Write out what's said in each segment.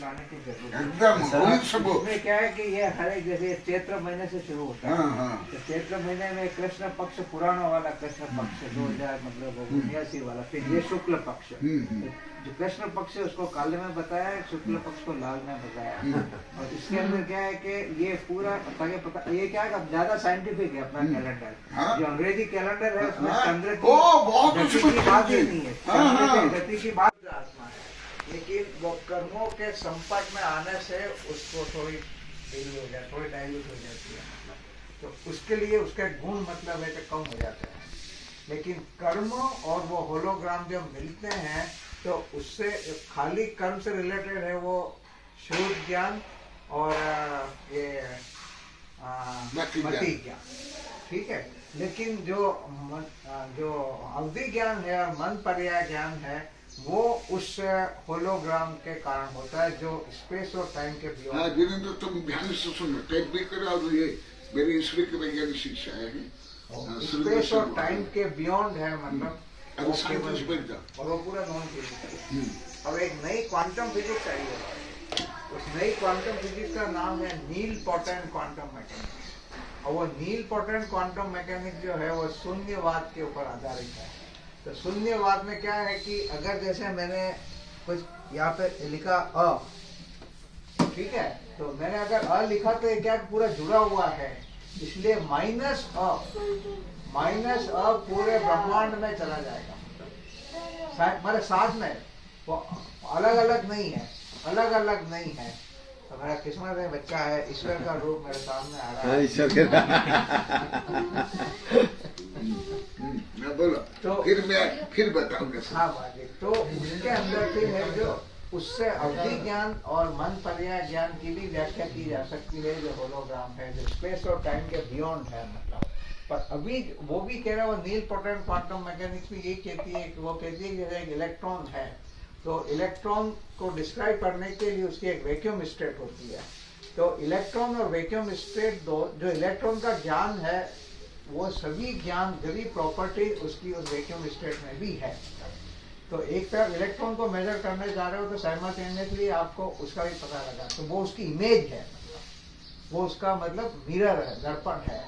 लाने की जरूरत है। एकदम इसमें क्या है कि ये हर एक जैसे चैत्र महीने से शुरू होता है। तो चैत्र महीने में कृष्ण पक्ष पुराना वाला कृष्ण पक्ष 2000 मतलब 79 वाला, फिर ये शुक्ल पक्ष, जो कृष्ण पक्ष है उसको काले में बताया, शुक्ल पक्ष को लाल में बताया। और इसके अंदर क्या है कि ये पूरा पता ये क्या है ज्यादा साइंटिफिक है अपना कैलेंडर। जो अंग्रेजी कैलेंडर है उसमें चंद्र की बात ही नहीं है, गति की बात आत्मा है, लेकिन वो कर्मों के संपर्क में आने से उसको थोड़ी थोड़ी डाइल्यूट हो जाती है। तो उसके लिए उसके गुण मतलब है कि कम हो जाते हैं। लेकिन कर्म और वो होलोग्राम जब मिलते हैं तो उससे खाली कर्म से रिलेटेड है वो शुद्ध ज्ञान और ये मति ज्ञान, ठीक है। लेकिन जो अवधि ज्ञान है और मन पर्याय ज्ञान है वो उस होलोग्राम के कारण होता है, जो स्पेस और टाइम के बियॉन्ड। वीरेंद्र तुम ध्यान से सुनो, टेक भी करो, और ये मेरी ईश्वरी की वैज्ञानिक शिक्षा है। स्पेस और टाइम के बियॉन्ड है, मतलब और वो पूरा नॉन फिजिकल। अब एक नई क्वांटम फिजिक्स आई है, उस नई क्वांटम फिजिक्स का नाम है नील पोर्टेंट क्वांटम मैकेनिक्स। और वो नील पोर्टेंट क्वांटम मैकेनिक्स जो है वो शून्यवाद के ऊपर आधारित है। तो शून्यवाद में क्या है कि अगर जैसे मैंने कुछ यहाँ पे लिखा अ, ठीक है, तो मैंने अगर अ लिखा तो ये क्या पूरा जुड़ा हुआ है, इसलिए माइनस अ पूरे ब्रह्मांड में चला जाएगा। हमारे साथ में वो अलग अलग नहीं है, तो मेरा किस्मत है बच्चा है, ईश्वर का रूप मेरे सामने आ रहा है। ईश्वर के बोलो तो फिर बताऊंगा। हाँ बाजी, तो उसके अंदर फिर है जो उससे अवधि ज्ञान और मन पर्याय ज्ञान की भी व्याख्या की जा सकती है, जो होलोग्राम है, जो स्पेस और टाइम के बियॉन्ड है। मतलब पर अभी वो भी कह रहा है, वो नील पोर्टेंट क्वांटम मैकेनिक्स भी यही कहती है कि वो कहती है कि जैसे एक इलेक्ट्रॉन है तो इलेक्ट्रॉन को डिस्क्राइब करने के लिए उसकी एक वैक्यूम स्टेट होती है। तो इलेक्ट्रॉन और वैक्यूम स्टेट दो, जो इलेक्ट्रॉन का ज्ञान है वो सभी ज्ञान सभी प्रॉपर्टी उसकी उस वैक्यूम स्टेट में भी है। तो एक तरफ इलेक्ट्रॉन को मेजर करने जा रहे हो तो साइमल्टेनियसली आपको उसका भी पता लगा, तो वो उसकी इमेज है, वो उसका मतलब मिरर है, दर्पण है।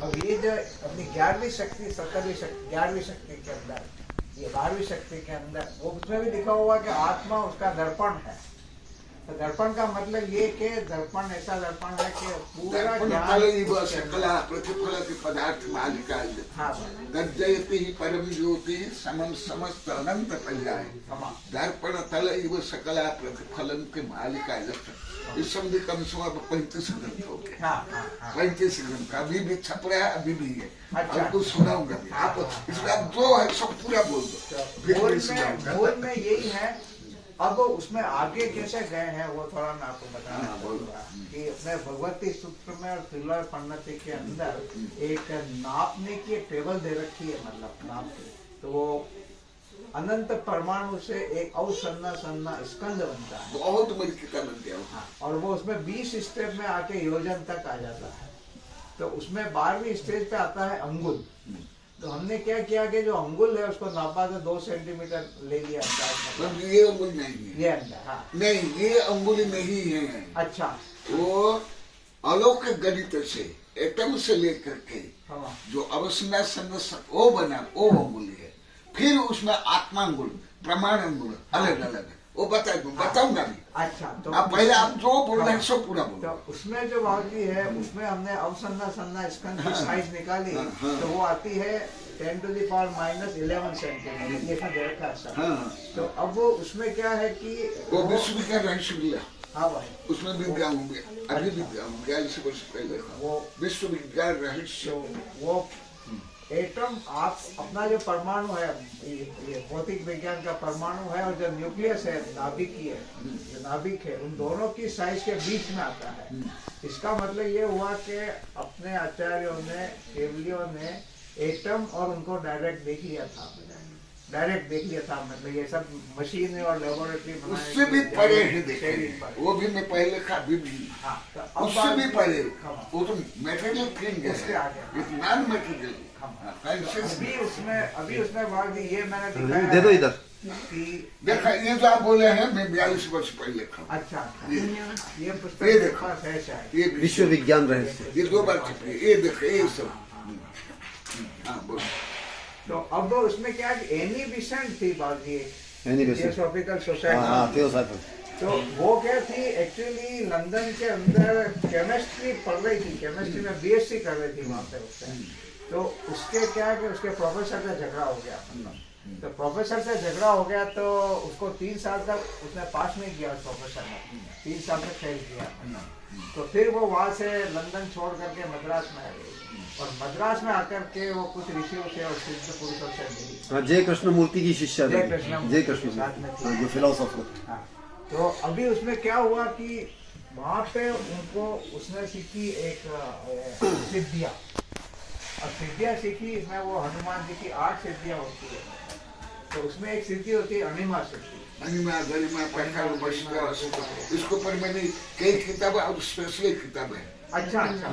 अब ये जो अपनी 11वीं शक्ति 17वीं शक्ति 11वीं शक्ति के अंदर, ये 12वीं शक्ति के अंदर, वो उसमें भी लिखा हुआ कि आत्मा उसका दर्पण है। तो दर्पण का मतलब ये कि दर्पण ऐसा दर्पण है कि पूरा सकला प्रतिफलति पदार्थ मालिका दर्जयति ही परम ज्योति समम समस्त अनंत पर्याय दर्पण तल इव सकला प्रतिफलन के मालिका लक्षण। इस शब्द कम से कम 35 ग्रंथ हो गए। 35 ग्रंथ अभी भी छप रहा है, अभी भी है। आपको सुनाऊंगा आप इसमें जो है सब पूरा बोल दो। बोल में यही है। अब उसमें आगे कैसे गए हैं वो थोड़ा मैं आपको बताना चाहूँगा कि अपने भगवती सूत्र में और त्रिलय पन्नति के अंदर एक नापने की एक टेबल दे रखी है, मतलब नाप की। तो वो अनंत परमाणु से एक अवसन्ना सन्ना स्कंद बनता है, बहुत मल्लिका बन गया। हाँ, और वो उसमें 20 स्टेप में आके योजन तक आ जाता है। तो उसमें 12वीं स्टेज पे आता है अंगुल। तो हमने क्या किया कि जो अंगुल है उसको नापा तो 2 सेंटीमीटर ले लिया अंदाज। ये अंगुल नहीं है, ये अंदाज, हाँ नहीं ये अंगुल नहीं है। अच्छा, वो अलौकिक गणित से एटम से लेकर के हाँ, जो अवसन्ना सन्ना वो बना वो अंगुल है। फिर उसमें आत्मा अंगुल प्रमाण अंगुल अलग अलग है, वो बताऊंगा भी। अच्छा, तो आप पहले आप जो बोल रहे हैं सो पूरा बोलो। तो उसमें जो बावली है उसमें हमने अवसन्ना सन्ना स्कंद की साइज निकाली। तो वो आती है 10⁻⁻11 सेंटीमीटर। तो अब वो उसमें क्या है कि वो विश्व विज्ञान रहस्य मिला। हाँ भाई, उसमें विज्ञान हो गया, अभी विज्ञान 42 वर्ष पहले वो विश्व विज्ञान रहस्य। वो एटम आप अपना जो परमाणु है, ये भौतिक विज्ञान का परमाणु है, और जो न्यूक्लियस है नाभिकीय है, जो नाभिक है, उन दोनों की साइज के बीच में आता है। इसका मतलब ये हुआ कि अपने आचार्यों ने, केवलियों ने एटम और उनको डायरेक्ट देख लिया था, मतलब ये सब मशीन और लेबोरेटरी उससे भी परे है, देखे वो भी मैं पहले का भी उससे भी परे। वो तो मेटेरियल थिंग है, नॉन मेटेरियल। अभी उसमें बात ये मैंने दे दो इधर। कि देखा ये जो आप बोले हैं मैं 42 वर्ष पहले लिखा हूं। अच्छा ये पुस्तक ये मेरे देखो। पास है शायद। ये विश्व विज्ञान रहस्य। ये 2 बार छपी है। ये देखो ये सब हाँ बोलो। तो अब उसमें क्या एनी बिसेंट थी बाजी Annie Besant। थियोसॉफिकल हाँ सोसाइटी। थियोसॉफिकल। तो वो क्या थी एक्चुअली लंदन के अंदर केमिस्ट्री पढ़ रही थी, केमिस्ट्री में बीएससी कर रही थी वहाँ पे उससे। तो उसके क्या है कि उसके प्रोफेसर से झगड़ा हो गया, मतलब तो प्रोफेसर से झगड़ा हो गया तो उसको 3 साल तक उसने पास नहीं किया उस प्रोफेसर ने, 3 साल तक फेल किया। तो फिर वो वहाँ से लंदन छोड़ करके मद्रास में आ गई और मद्रास में आकर के वो कुछ ऋषियों से और सिद्ध पुरुषों से मिली। हाँ जय कृष्ण मूर्ति की शिष्या जय थी। कृष्ण जय कृष्ण साथ में थी। हाँ, जो फिलोसोफर। हाँ, तो अभी उसमें क्या हुआ कि वहाँ पे उनको उसने सीखी एक सिद्धियाँ, और सिद्धियाँ सीखी इसमें वो हनुमान जी की 8 सिद्धियाँ होती है। तो उसमें एक सिद्धि होती है अनिमा सिद्धि। अनिमा गरिमा प्रकार इसको पर मैंने कई किताबें और स्पेशल किताबें हैं। अच्छा अच्छा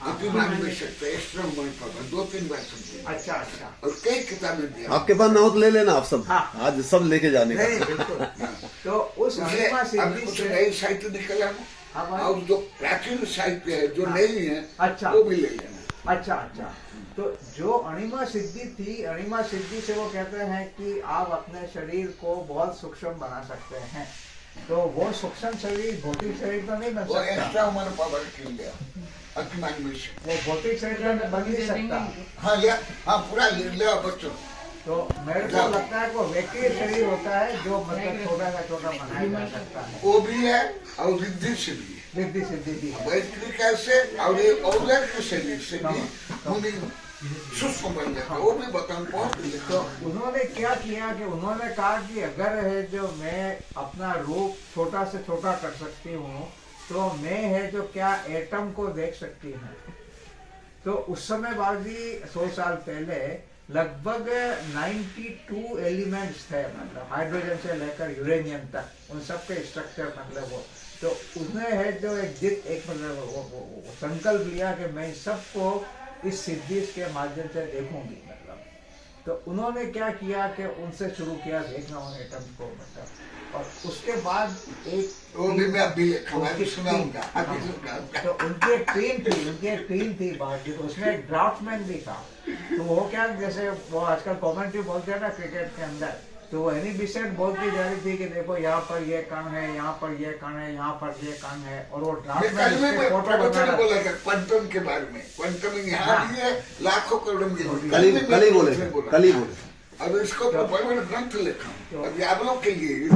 अभिमान में सकते एक्स्ट्रा मन पर 2-3 बार समझे अच्छा अच्छा। और कई किताबें दी आपके पास ना हो तो ले लेना आप सब। हाँ। आज सब लेके जाने नहीं का। बिल्कुल। तो उस अनिमा अब सिद्धि कुछ से नई साहित्य निकला है हाँ, भाई। और जो प्राचीन साहित्य है जो हाँ। नहीं है अच्छा। वो भी ले लेना। अच्छा अच्छा। तो जो अणिमा सिद्धि थी, अणिमा सिद्धि से वो कहते हैं कि आप अपने शरीर को बहुत सूक्ष्म बना सकते हैं। तो वो सूक्ष्म शरीर भौतिक शरीर तो नहीं बन वो सकता, एक्स्ट्रा मन पावर किल गया अभिमान में से। वो भौतिक शरीर में बन नहीं सकता। हाँ या हाँ पूरा लिख लिया बच्चों। तो मेरे को लगता है वो व्यक्ति शरीर होता है जो मतलब छोटा सा छोटा बनाया जा सकता है। वो भी है और रिद्धि से भी है। रिद्धि सिद्धि भी है। वैदिक कैसे और ये औजार के शरीर से भी मुनि सूक्ष्म बन जाता है। वो भी बताऊं बहुत तो लिखा। उन्होंने क्या किया कि उन्होंने कहा कि अगर है जो मैं अपना रूप छोटा से छोटा कर सकती हूँ तो मैं है जो क्या एटम को देख सकती हूँ। तो उस समय बाजी 100 साल पहले लगभग 92 एलिमेंट्स थे, मतलब हाइड्रोजन से लेकर यूरेनियम तक उन सब के स्ट्रक्चर मतलब वो। तो उसने है जो एक मतलब वो संकल्प लिया कि मैं सबको इस सिद्धि के माध्यम से देखूंगी, मतलब तो उन्होंने क्या किया कि उनसे शुरू किया देखना उन एटम्स को, मतलब और उसके बाद एक वो भी मैं अभी लिखा हुआ है, सुनाऊंगा अभी सुनाऊंगा। तो उनकी एक टीम थी बाहर की, तो उसमें एक ड्राफ्टमैन भी था। तो वो क्या जैसे वो आजकल कमेंट्री बोलते हैं ना क्रिकेट के अंदर, तो वो एनी बिसेंट बोलती जा रही थी कि देखो यहाँ पर ये कण है, यहाँ पर ये कण है, यहाँ पर ये कण है, और वो मैं ड्राफ्टमैन कल में उसके फोटो बना प्रवचन रहा बोला था क्वांटम के बारे में। क्वांटम यहाँ भी है लाखों करोड़ों में। कल ही बोले। अब इसको तो बड़े बड़े ग्रंथ लिखा हूँ अभी आप लोग के लिए।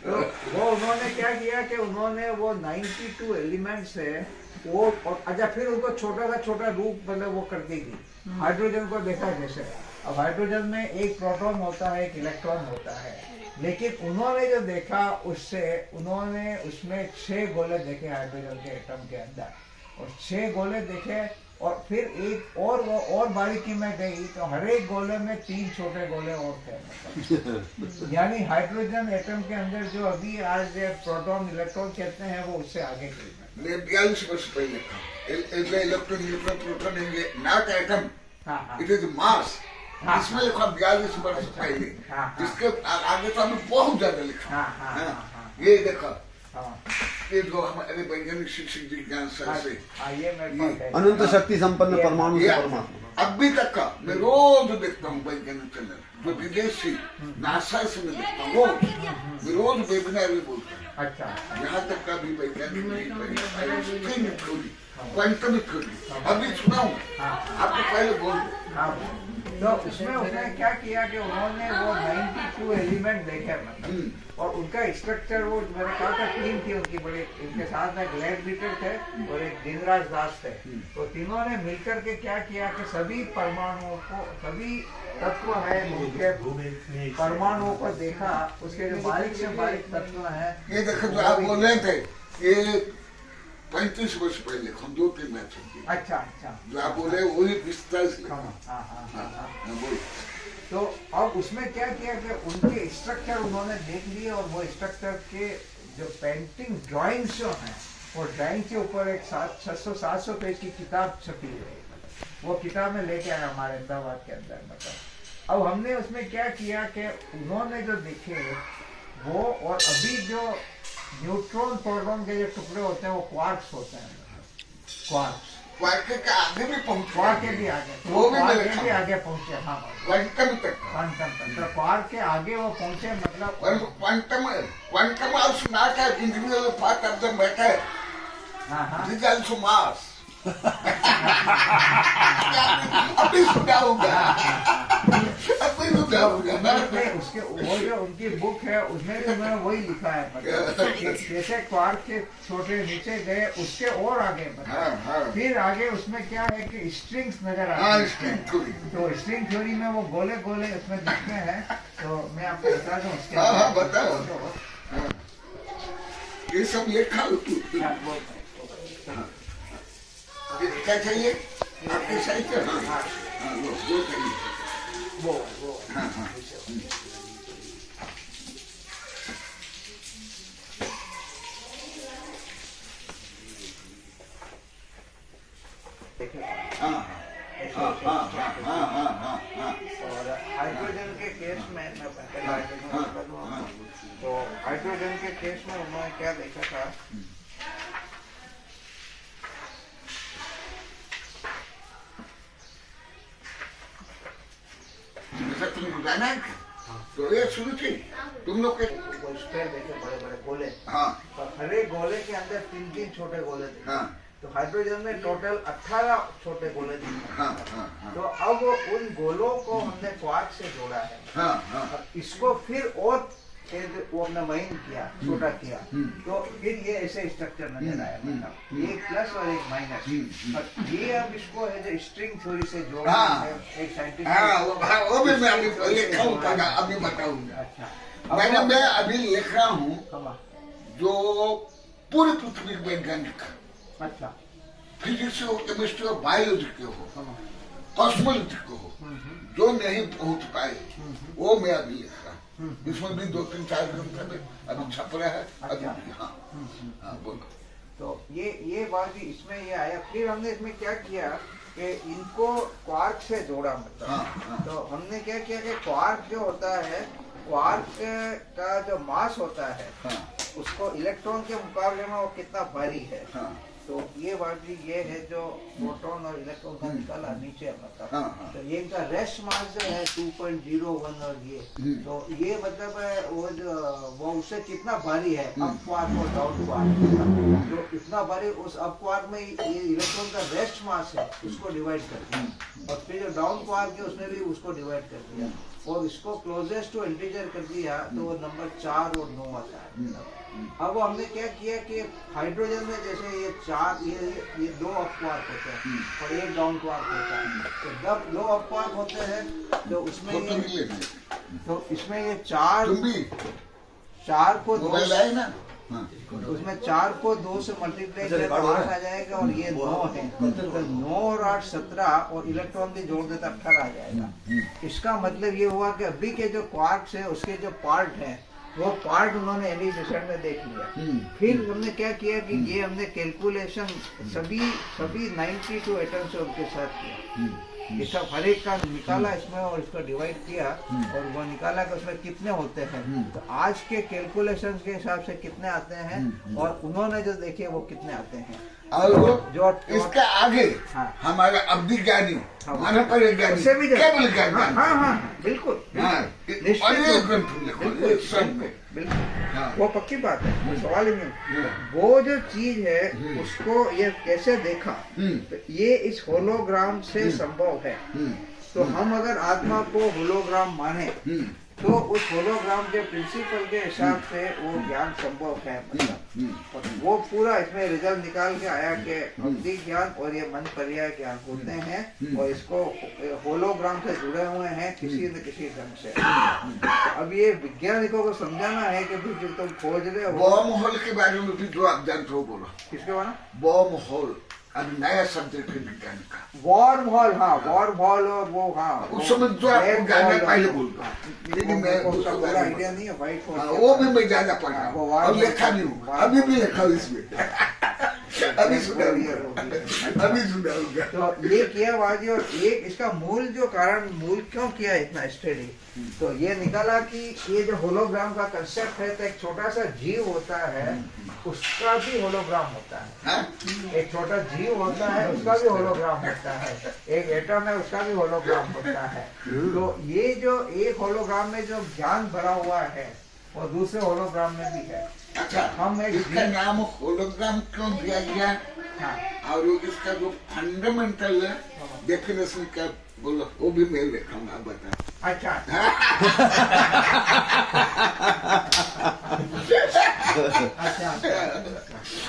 तो वो उन्होंने क्या किया कि उन्होंने वो 92 एलिमेंट्स है वो, और अच्छा फिर उनको छोटा सा छोटा रूप मतलब वो कर दी थी। हाइड्रोजन को देखा जैसे, अब हाइड्रोजन में एक प्रोटॉन होता है, एक इलेक्ट्रॉन होता है, लेकिन उन्होंने जो देखा उससे उन्होंने उसमें 6 गोले देखे हाइड्रोजन के एटम के अंदर, और 6 गोले देखे, और फिर एक और वो और बारीकी में गई तो हर एक गोले में 3 छोटे गोले और थे, मतलब यानी हाइड्रोजन एटम के अंदर जो अभी आज प्रोटॉन इलेक्ट्रॉन कहते हैं वो उससे आगे गई। मैं 42 वर्ष पहले लिखा electron neutron proton not atom it is mass. इसमें लिखा 42 वर्ष पहले। इसके आगे तो हमें बहुत ज्यादा लिखा। ये देखो ये जो हमारे वैज्ञानिक शिक्षक जिज्ञान सर से अनंत शक्ति संपन्न परमाणु से परमात्मा। अभी तक का मैं रोज देखता हूँ वैज्ञानिक चैनल जो विदेशी नासा से मैं देखता हूँ रोज वेबिनार भी बोलता हूँ। अच्छा यहाँ तक का भी वैज्ञानिक थ्योरी क्वांटम थ्योरी अभी सुनाऊँ आपको पहले बोल दो। तो उसमें उसने क्या किया कि उन्होंने वो 92 एलिमेंट देखे, मतलब और उनका स्ट्रक्चर वो मैंने कहा था टीम थी उनकी बड़ी, इनके साथ में ग्लैड बीटर थे और एक दिनराज दास थे। तो तीनों ने मिलकर के क्या किया कि सभी परमाणुओं को, सभी तत्व है उनके परमाणुओं को देखा, उसके जो बारीक से बारीक तत्व है। ये देखो जो आप बोल रहे थे ये 35 वर्ष पहले हम 2-3 मैच होती। अच्छा अच्छा जो आप बोले वही विस्तार से। तो अब उसमें क्या किया कि उनके स्ट्रक्चर उन्होंने देख लिए, और वो स्ट्रक्चर के जो पेंटिंग ड्राइंग्स जो हैं वो ड्राइंग के ऊपर एक 600-700 पेज की किताब छपी हुई है। वो किताब में लेके आया हमारे अहमदाबाद के अंदर, मतलब अब हमने उसमें क्या किया कि उन्होंने जो देखे वो, और अभी जो न्यूट्रॉन प्रोटॉन के जो टुकड़े होते हैं वो क्वार्क्स होते हैं, क्वार्क्स क्वार्क के आगे भी पहुंचे, क्वार्क के भी आगे, वो भी क्वार्क मैंने के भी कहा। आगे पहुंचे, हाँ क्वांटम तक। क्वांटम तक, तो क्वार्क के आगे वो पहुंचे, मतलब परंतु quantum also not an individual part of the matter. हाँ It is also mass. अभी सुना होगा, अभी सुना होगा ना। उसके वो जो उनकी बुक है उसमें भी उन्होंने वही लिखा है, मतलब जैसे क्वार्क के छोटे नीचे गए उसके और आगे, मतलब फिर आगे उसमें क्या है कि स्ट्रिंग्स नजर आती है, तो स्ट्रिंग थ्योरी में वो गोले गोले उसमें दिखते हैं, तो मैं आपको बता दूं उसके हाँ बताओ, ये सब लिखा हो तू। क्या चाहिए आपके साहित्य? हाँ वो चाहिए, वो हाँ। और हाइड्रोजन के केस में मैं पहले हाइड्रोजन बता दूं आपको, तो हाइड्रोजन के केस में उन्होंने क्या देखा था, जैसा तुम जाना है तो ये शुरू थी तुम लोग के। वो स्पेयर देखे बड़े बड़े गोले, हाँ और हर एक गोले के अंदर 3-3 छोटे गोले थे, हाँ तो हाइड्रोजन में टोटल 18 छोटे गोले थे। हाँ तो अब उन गोलों को हमने क्वार्क से जोड़ा है, हाँ और इसको फिर और वो हमने महीन किया, छोटा किया, तो फिर ये ऐसे स्ट्रक्चर नजर आया, मतलब एक प्लस और एक माइनस, और ये अब इसको है जो स्ट्रिंग थ्योरी से जोड़ा हाँ। है एक साइंटिस्ट। वो भी मैं अभी लिखाऊंगा, अभी बताऊंगा। अच्छा, मैंने मैं अभी लिख रहा हूँ हाँ, जो पूरी पृथ्वी के वैज्ञानिक, अच्छा, फिजिक्स हो, केमिस्ट्री हो, बायोलॉजी के हो, हाँ, कॉस्मोलॉजी के हो, जो नहीं पहुंच पाए वो मैं अभी लिख रहा हूँ। इसमें भी 2-3-4 ग्रंथ अभी छप रहा है अभी भी। हाँ बोलो। तो ये बात भी इसमें ये आया, फिर हमने इसमें क्या किया कि इनको क्वार्क से जोड़ा, मतलब तो हमने क्या किया कि क्वार्क जो होता है, क्वार्क का जो मास होता है उसको इलेक्ट्रॉन के मुकाबले में वो कितना भारी है, तो ये बात भी ये है जो प्रोटॉन और इलेक्ट्रॉन का निकाला नीचे, मतलब तो ये इनका रेस्ट मास जो है 2.01, और ये तो ये मतलब वो जो वो उससे कितना भारी है, अप क्वार्क और डाउन क्वार्क, जो इतना भारी उस अप क्वार्क में ये इलेक्ट्रॉन का रेस्ट मास है उसको डिवाइड कर दिया, और फिर जो डाउन क्वार्क है उसने भी उसको डिवाइड कर दिया, और इसको क्लोजेस्ट टू इंटीजर कर दिया, तो वो नंबर 4 और 9 आता है। अब हमने क्या किया कि हाइड्रोजन में जैसे ये 4 ये 2 अप क्वार्क होते हैं और एक डाउन क्वार्क होता है, तो जब 2 अप क्वार्क होते हैं तो उसमें तो इसमें ये 4 को 2 उसमें 4 को 2 से मल्टीप्लाई करें तो 8 आ जाएगा, और ये 9 है, तो 9 और 8 17, और इलेक्ट्रॉन भी जोड़ देता 18 आ जाएगा। इसका मतलब ये हुआ कि अभी के जो क्वार्क्स है उसके जो पार्ट है वो पार्ट उन्होंने एलिमिनेशन में देख लिया। फिर हमने क्या किया कि ये हमने कैलकुलेशन सभी 92 एटम्स उनके साथ किया, इसका हर एक का निकाला इसमें, और इसको डिवाइड किया, और वो निकाला कि उसमें कितने होते हैं, तो आज के कैलकुलेशंस के हिसाब से कितने आते हैं, और उन्होंने जो देखे वो कितने आते हैं। और जो इसके आगे हमारा अब्दी ज्ञानी, मानव परिज्ञानी, केवल ज्ञानी, बिल्कुल बिल्कुल वो पक्की बात है, सवाल ही नहीं। वो जो चीज है उसको ये कैसे देखा, तो ये इस होलोग्राम से संभव है। तो हम अगर आत्मा को होलोग्राम माने तो उस होलोग्राम के प्रिंसिपल के हिसाब से वो ज्ञान संभव है, मतलब और वो पूरा इसमें रिजल्ट निकाल के आया कि अवधि ज्ञान और ये मन पर्याय ज्ञान होते हैं, और इसको होलोग्राम से जुड़े हुए हैं किसी न किसी ढंग से। तो अब ये वैज्ञानिकों को समझाना है कि जो तुम खोज रहे हो। बॉम होल के बारे में भी जो आप जानते हो बोलो। किसके बारे में? बॉम होल अभी नया सब्जेक्ट है विज्ञान का। वॉर्म हॉल, हाँ वॉर्म हॉल, और वो उस समय जो आपको गाना पहले बोलता, लेकिन मैं पूरा आइडिया नहीं है व्हाइट होल, वो भी मैं ज्यादा पढ़ा और लिखा नहीं हूँ, अभी भी लिखा हूँ इसमें। अभी सुनाऊंगा, अभी सुनाऊंगा। तो ये किया बाजी, और एक इसका मूल जो कारण, मूल क्यों किया इतना स्टडी, तो ये निकाला कि ये जो होलोग्राम का कंसेप्ट है, तो एक छोटा सा जीव होता है, उसका भी होलोग्राम होता है। एक छोटा जीव होता है, उसका भी होलोग्राम होता है। एक एटम है, उसका भी होलोग्राम होता है। तो ये जो एक होलोग्राम में जो ज्ञान भरा हुआ है, वो दूसरे होलोग्राम में भी है। अच्छा, हम एक इसका नाम होलोग्राम क्यों दिया गया? हाँ, और इसका जो फंडामेंटल डेफिनेशन का बोलो, वो भी मैं लिखूंगा, बता। अच्छा।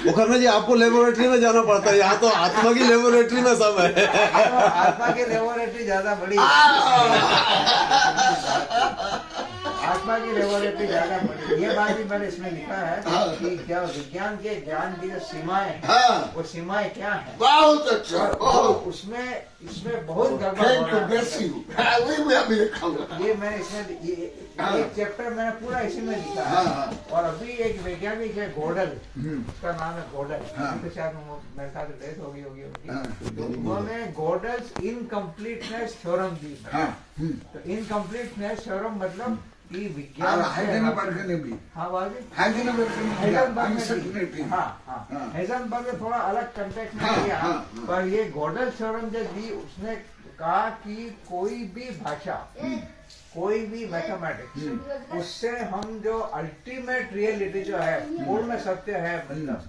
मुखर्जी जी, आपको लेबोरेटरी में जाना पड़ता है, यहाँ तो आत्मा की लेबोरेटरी में सब है। आत्मा की लेबोरेटरी ज्यादा बड़ी है। आत्मा की लेबोरेटरी ज्यादा बड़ी, ये बात भी मैंने इसमें लिखा है कि क्या विज्ञान के ज्ञान की जो सीमाएं, वो सीमाएं क्या है। बहुत अच्छा, बहुत। इसमें बहुत गड़बड़ हो रहा है। वही मैं अभी लिखूंगा। ये मैं इसमें एक चैप्टर मैंने पूरा इसी में लिखा है। और अभी एक वैज्ञानिक है गोडल, उसका नाम है गोडल, तो शायद मेरे साथ डेथ होगी। तो उन्होंने गोडल्स इनकम्प्लीटनेस थ्योरम दी। तो इनकम्प्लीटनेस थ्योरम मतलब कि विज्ञान, हाइजेनबर्ग ने भी, हाँ बाजी, हाइजेनबर्ग ने भी, हेजनबर्ग ने थोड़ा अलग कंटेक्स्ट में किया, पर ये गोडल थ्योरम जो दी, उसने कहा कि कोई भी भाषा, कोई भी मैथमेटिक्स, उससे हम जो अल्टीमेट रियलिटी जो है, पूर्ण सत्य है, मतलब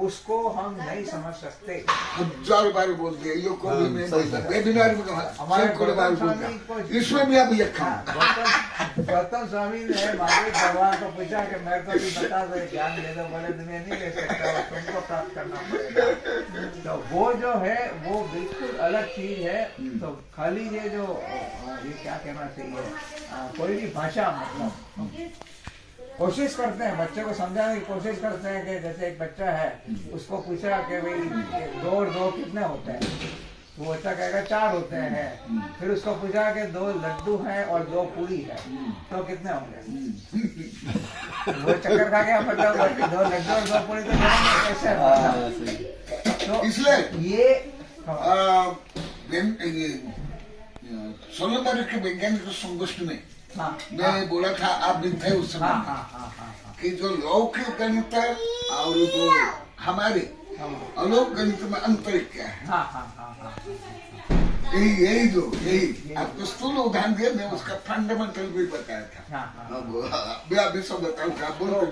उसको हम नहीं समझ सकते। 1000 बार बोल दिया, ये को भी नहीं बोलता, वेबिनार में हमारे को बार बोलता, इसमें भी आप लिखा। गौतम स्वामी ने महावीर भगवान को पूछा कि मेरे को भी बता दो, ज्ञान दे दो, बोले तुम्हें नहीं ले सकता, तुमको प्राप्त करना पड़ेगा। तो वो जो है वो बिल्कुल अलग चीज है। तो खाली ये जो ये क्या कहना चाहिए, कोई भी भाषा, मतलब कोशिश करते हैं बच्चे को समझाने की कोशिश करते हैं कि जैसे एक बच्चा है, उसको पूछा कि भाई 2 और 2 कितने होते हैं, वो बच्चा कहेगा 4 होते हैं। फिर उसको पूछा कि 2 लड्डू हैं और 2 पूरी है, तो कितने होंगे? वो चक्कर खा गया, मतलब 2 लड्डू और 2 पूरी तो कैसे है? तो इसलिए ये सोलंबर के वैज्ञानिक संगोष्ठी में मैं बोला था, आप भी थे उस समय, कि जो लौकिक गणित और जो हमारे अलौकिक गणित में अंतर क्या है। यही आपको स्थूल उदाहरण दिया, मैं उसका फंडामेंटल भी बताया था। मैं अभी सब बताऊंगा,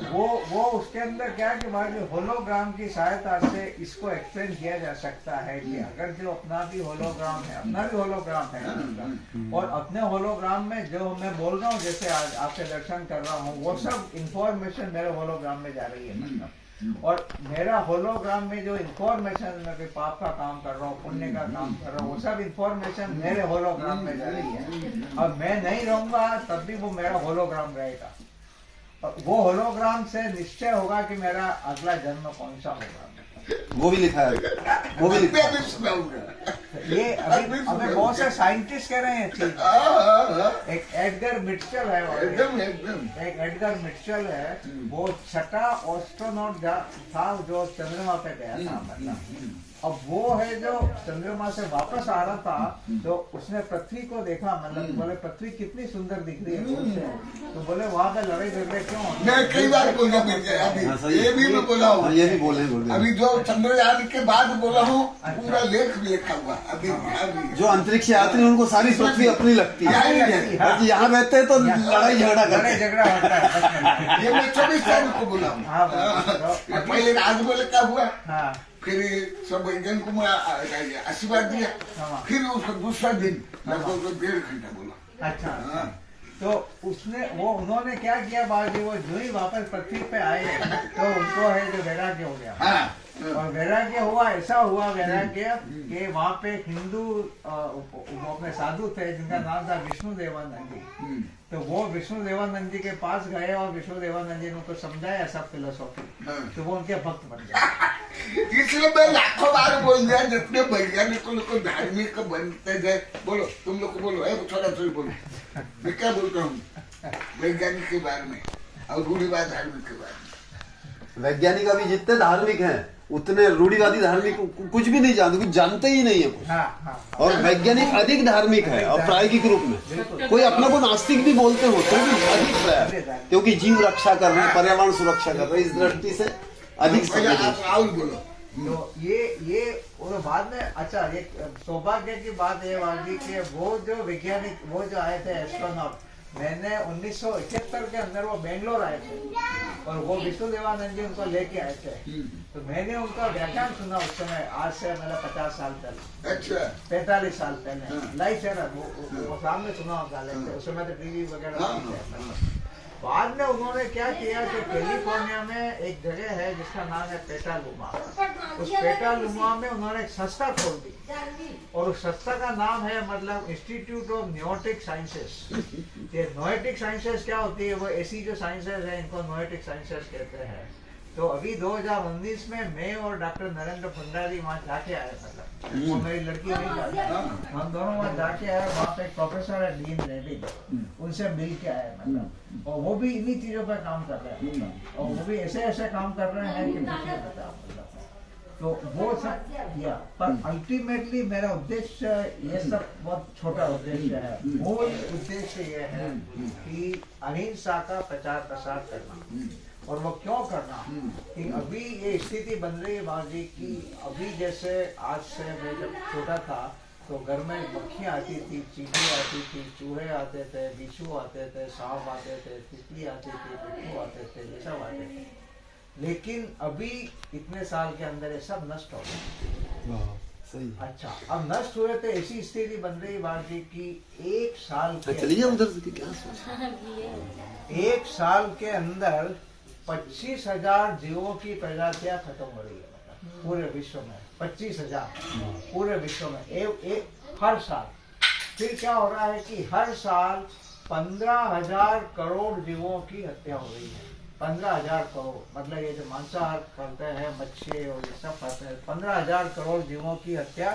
वो उसके अंदर क्या कि होलोग्राम की सहायता से इसको एक्सप्लेन किया जा सकता है कि अगर जो अपना भी होलोग्राम है, और अपने होलोग्राम में जो मैं बोल रहा हूँ, जैसे आज आपसे दर्शन कर रहा हूँ, वो सब इंफॉर्मेशन मेरे होलोग्राम में जा रही है, मतलब। और मेरा होलोग्राम में जो इंफॉर्मेशन, मैं कोई पाप का काम कर रहा हूँ, पुण्य का काम कर रहा हूँ, वो सब इंफॉर्मेशन मेरे होलोग्राम में जा रही है। अब मैं नहीं रहूंगा तब भी वो मेरा होलोग्राम रहेगा, और वो होलोग्राम से निश्चय होगा कि मेरा अगला जन्म कौन सा होगा। वो भी लिखा है, वो भी लिखा है। ये अभी हमें बहुत से साइंटिस्ट कह रहे हैं चीज। एक एडगर मिटचल है, एक एडगर मिटचल है, वो 6ठा एस्ट्रोनॉट था जो चंद्रमा पे गया था, मतलब। अब वो है जो चंद्रमा से वापस आ रहा था, तो उसने पृथ्वी को देखा, मतलब बोले पृथ्वी कितनी सुंदर दिख रही है, तो बोले वहाँ पे लड़ाई झगड़े क्यों? मैं कई बार बोला, ये भी मैं बोला हूँ, ये भी बोले अभी जो चंद्रयान के बाद बोला हूँ, पूरा लेख लिखा हुआ। अभी जो अंतरिक्ष यात्री, उनको सारी पृथ्वी अपनी लगती है, यहाँ रहते हैं तो लड़ाई झगड़ा होता है। ये मैं 24 तारीख को बोला हूँ। पहले आज बोले क्या हुआ, फिर सब वैज्ञानिकों को आशीर्वाद दिया, फिर उसको दूसरा दिन लगभग 1.5 घंटा बोला। अच्छा, तो उन्होंने क्या किया, बाजी वो जो ही वापस पृथ्वी पे आए, तो उनको है जो वैराग्य हो गया। और वैराग्य हुआ, ऐसा हुआ वैराग्य कि वहाँ पे हिंदू अपने साधु थे जिनका नाम था विष्णु देवानंद जी। तो वो विष्णु देवानंद जी के पास गए और विष्णु देवानंद जी ने उनको समझाया सब फिलोसॉफी, तो वो उनके भक्त बन गए। इसलिए मैं लाखों बार बोल दिया, जितने वैज्ञानिक लोग को धार्मिक बनते गए, बोलो तुम लोग को बोलो, थोड़ा थोड़ी बोलो, मैं क्या बोलता हूँ वैज्ञानिक के बारे में और रूढ़िवाद धार्मिक के बारे में। वैज्ञानिक अभी जितने धार्मिक हैं उतने रूढ़िवादी धार्मिक कुछ भी नहीं जानते, कुछ जानते ही नहीं है कुछ। हाँ। और वैज्ञानिक अधिक धार्मिक है और प्रायोगिक रूप में कोई अपना को नास्तिक भी बोलते हो तो भी अधिक है, क्योंकि जीव रक्षा कर रहे हैं, पर्यावरण सुरक्षा कर रहे हैं, इस दृष्टि से अधिक राहुल बोलो। तो ये और बाद में अच्छा एक सौभाग्य की बात है वाली कि वो जो वैज्ञानिक वो जो आए थे एस्ट्रोनॉट, मैंने 1971 के अंदर वो बेंगलोर आए थे और वो विष्णुदेवानंद जी उनको लेके आए थे। तो मैंने उनका व्याख्यान सुना उस समय, आज से मतलब 50 साल पहले, अच्छा 45 साल पहले लाइव है वो सामने सुना होगा लेक्चर, उस समय तो टीवी वगैरह नहीं थे। बाद में उन्होंने क्या किया कि कैलिफोर्निया में एक जगह है जिसका नाम है पेटालुमा, उस पेटालुमा में उन्होंने एक संस्था खोल दी और उस संस्था का नाम है मतलब इंस्टीट्यूट ऑफ न्यूरोटिक साइंसेस। ये नोएटिक साइंसेस क्या होती है, वो ऐसी जो साइंसेस है इनको नोएटिक साइंसेस कहते हैं। तो अभी 2019 में मैं और डॉक्टर नरेंद्र भंडारी वहाँ जाके आए, मतलब वो मेरी लड़की नहीं जाती, हम दोनों वहाँ जाके आए। वहाँ पे एक प्रोफेसर है डीन रेड्डी, उनसे मिल के आए मतलब, और वो भी इन्हीं चीजों पर काम कर रहे हैं और वो भी ऐसे काम कर रहे हैं कि मुझे बताओ मतलब। तो वो सब किया, पर अल्टीमेटली मेरा उद्देश्य ये सब बहुत छोटा उद्देश्य है। मूल उद्देश्य ये है कि अहिंसा का प्रचार प्रसार करना। और वो क्यों करना कि अभी ये स्थिति बन रही है बाजी की, अभी जैसे आज से मैं जब छोटा था तो घर में मक्खियाँ आती थी, चींटी आती थी, चूहे आते थे, बिच्छू आते थे, सांप आते थे, तितली आती थी, पिट्ठू आते थे, ये सब आते थे। लेकिन अभी इतने साल के अंदर ये सब नष्ट हो गए। सही। अच्छा, अब नष्ट हुए तो ऐसी स्थिति बन रही बाजी की एक साल के चलिए उधर से क्या सोचा, एक साल के अंदर 25,000 जीवों की प्रजातियां खत्म हो रही है मतलब पूरे विश्व में। 25,000 पूरे विश्व में एक हर साल। फिर क्या हो रहा है कि हर साल 15,000 करोड़ जीवों की हत्या हो रही है। 15,000 करोड़ मतलब ये जो मांसाहार करते हैं, मच्छी और ये सब खाते हैं, 15,000 करोड़ जीवों की हत्या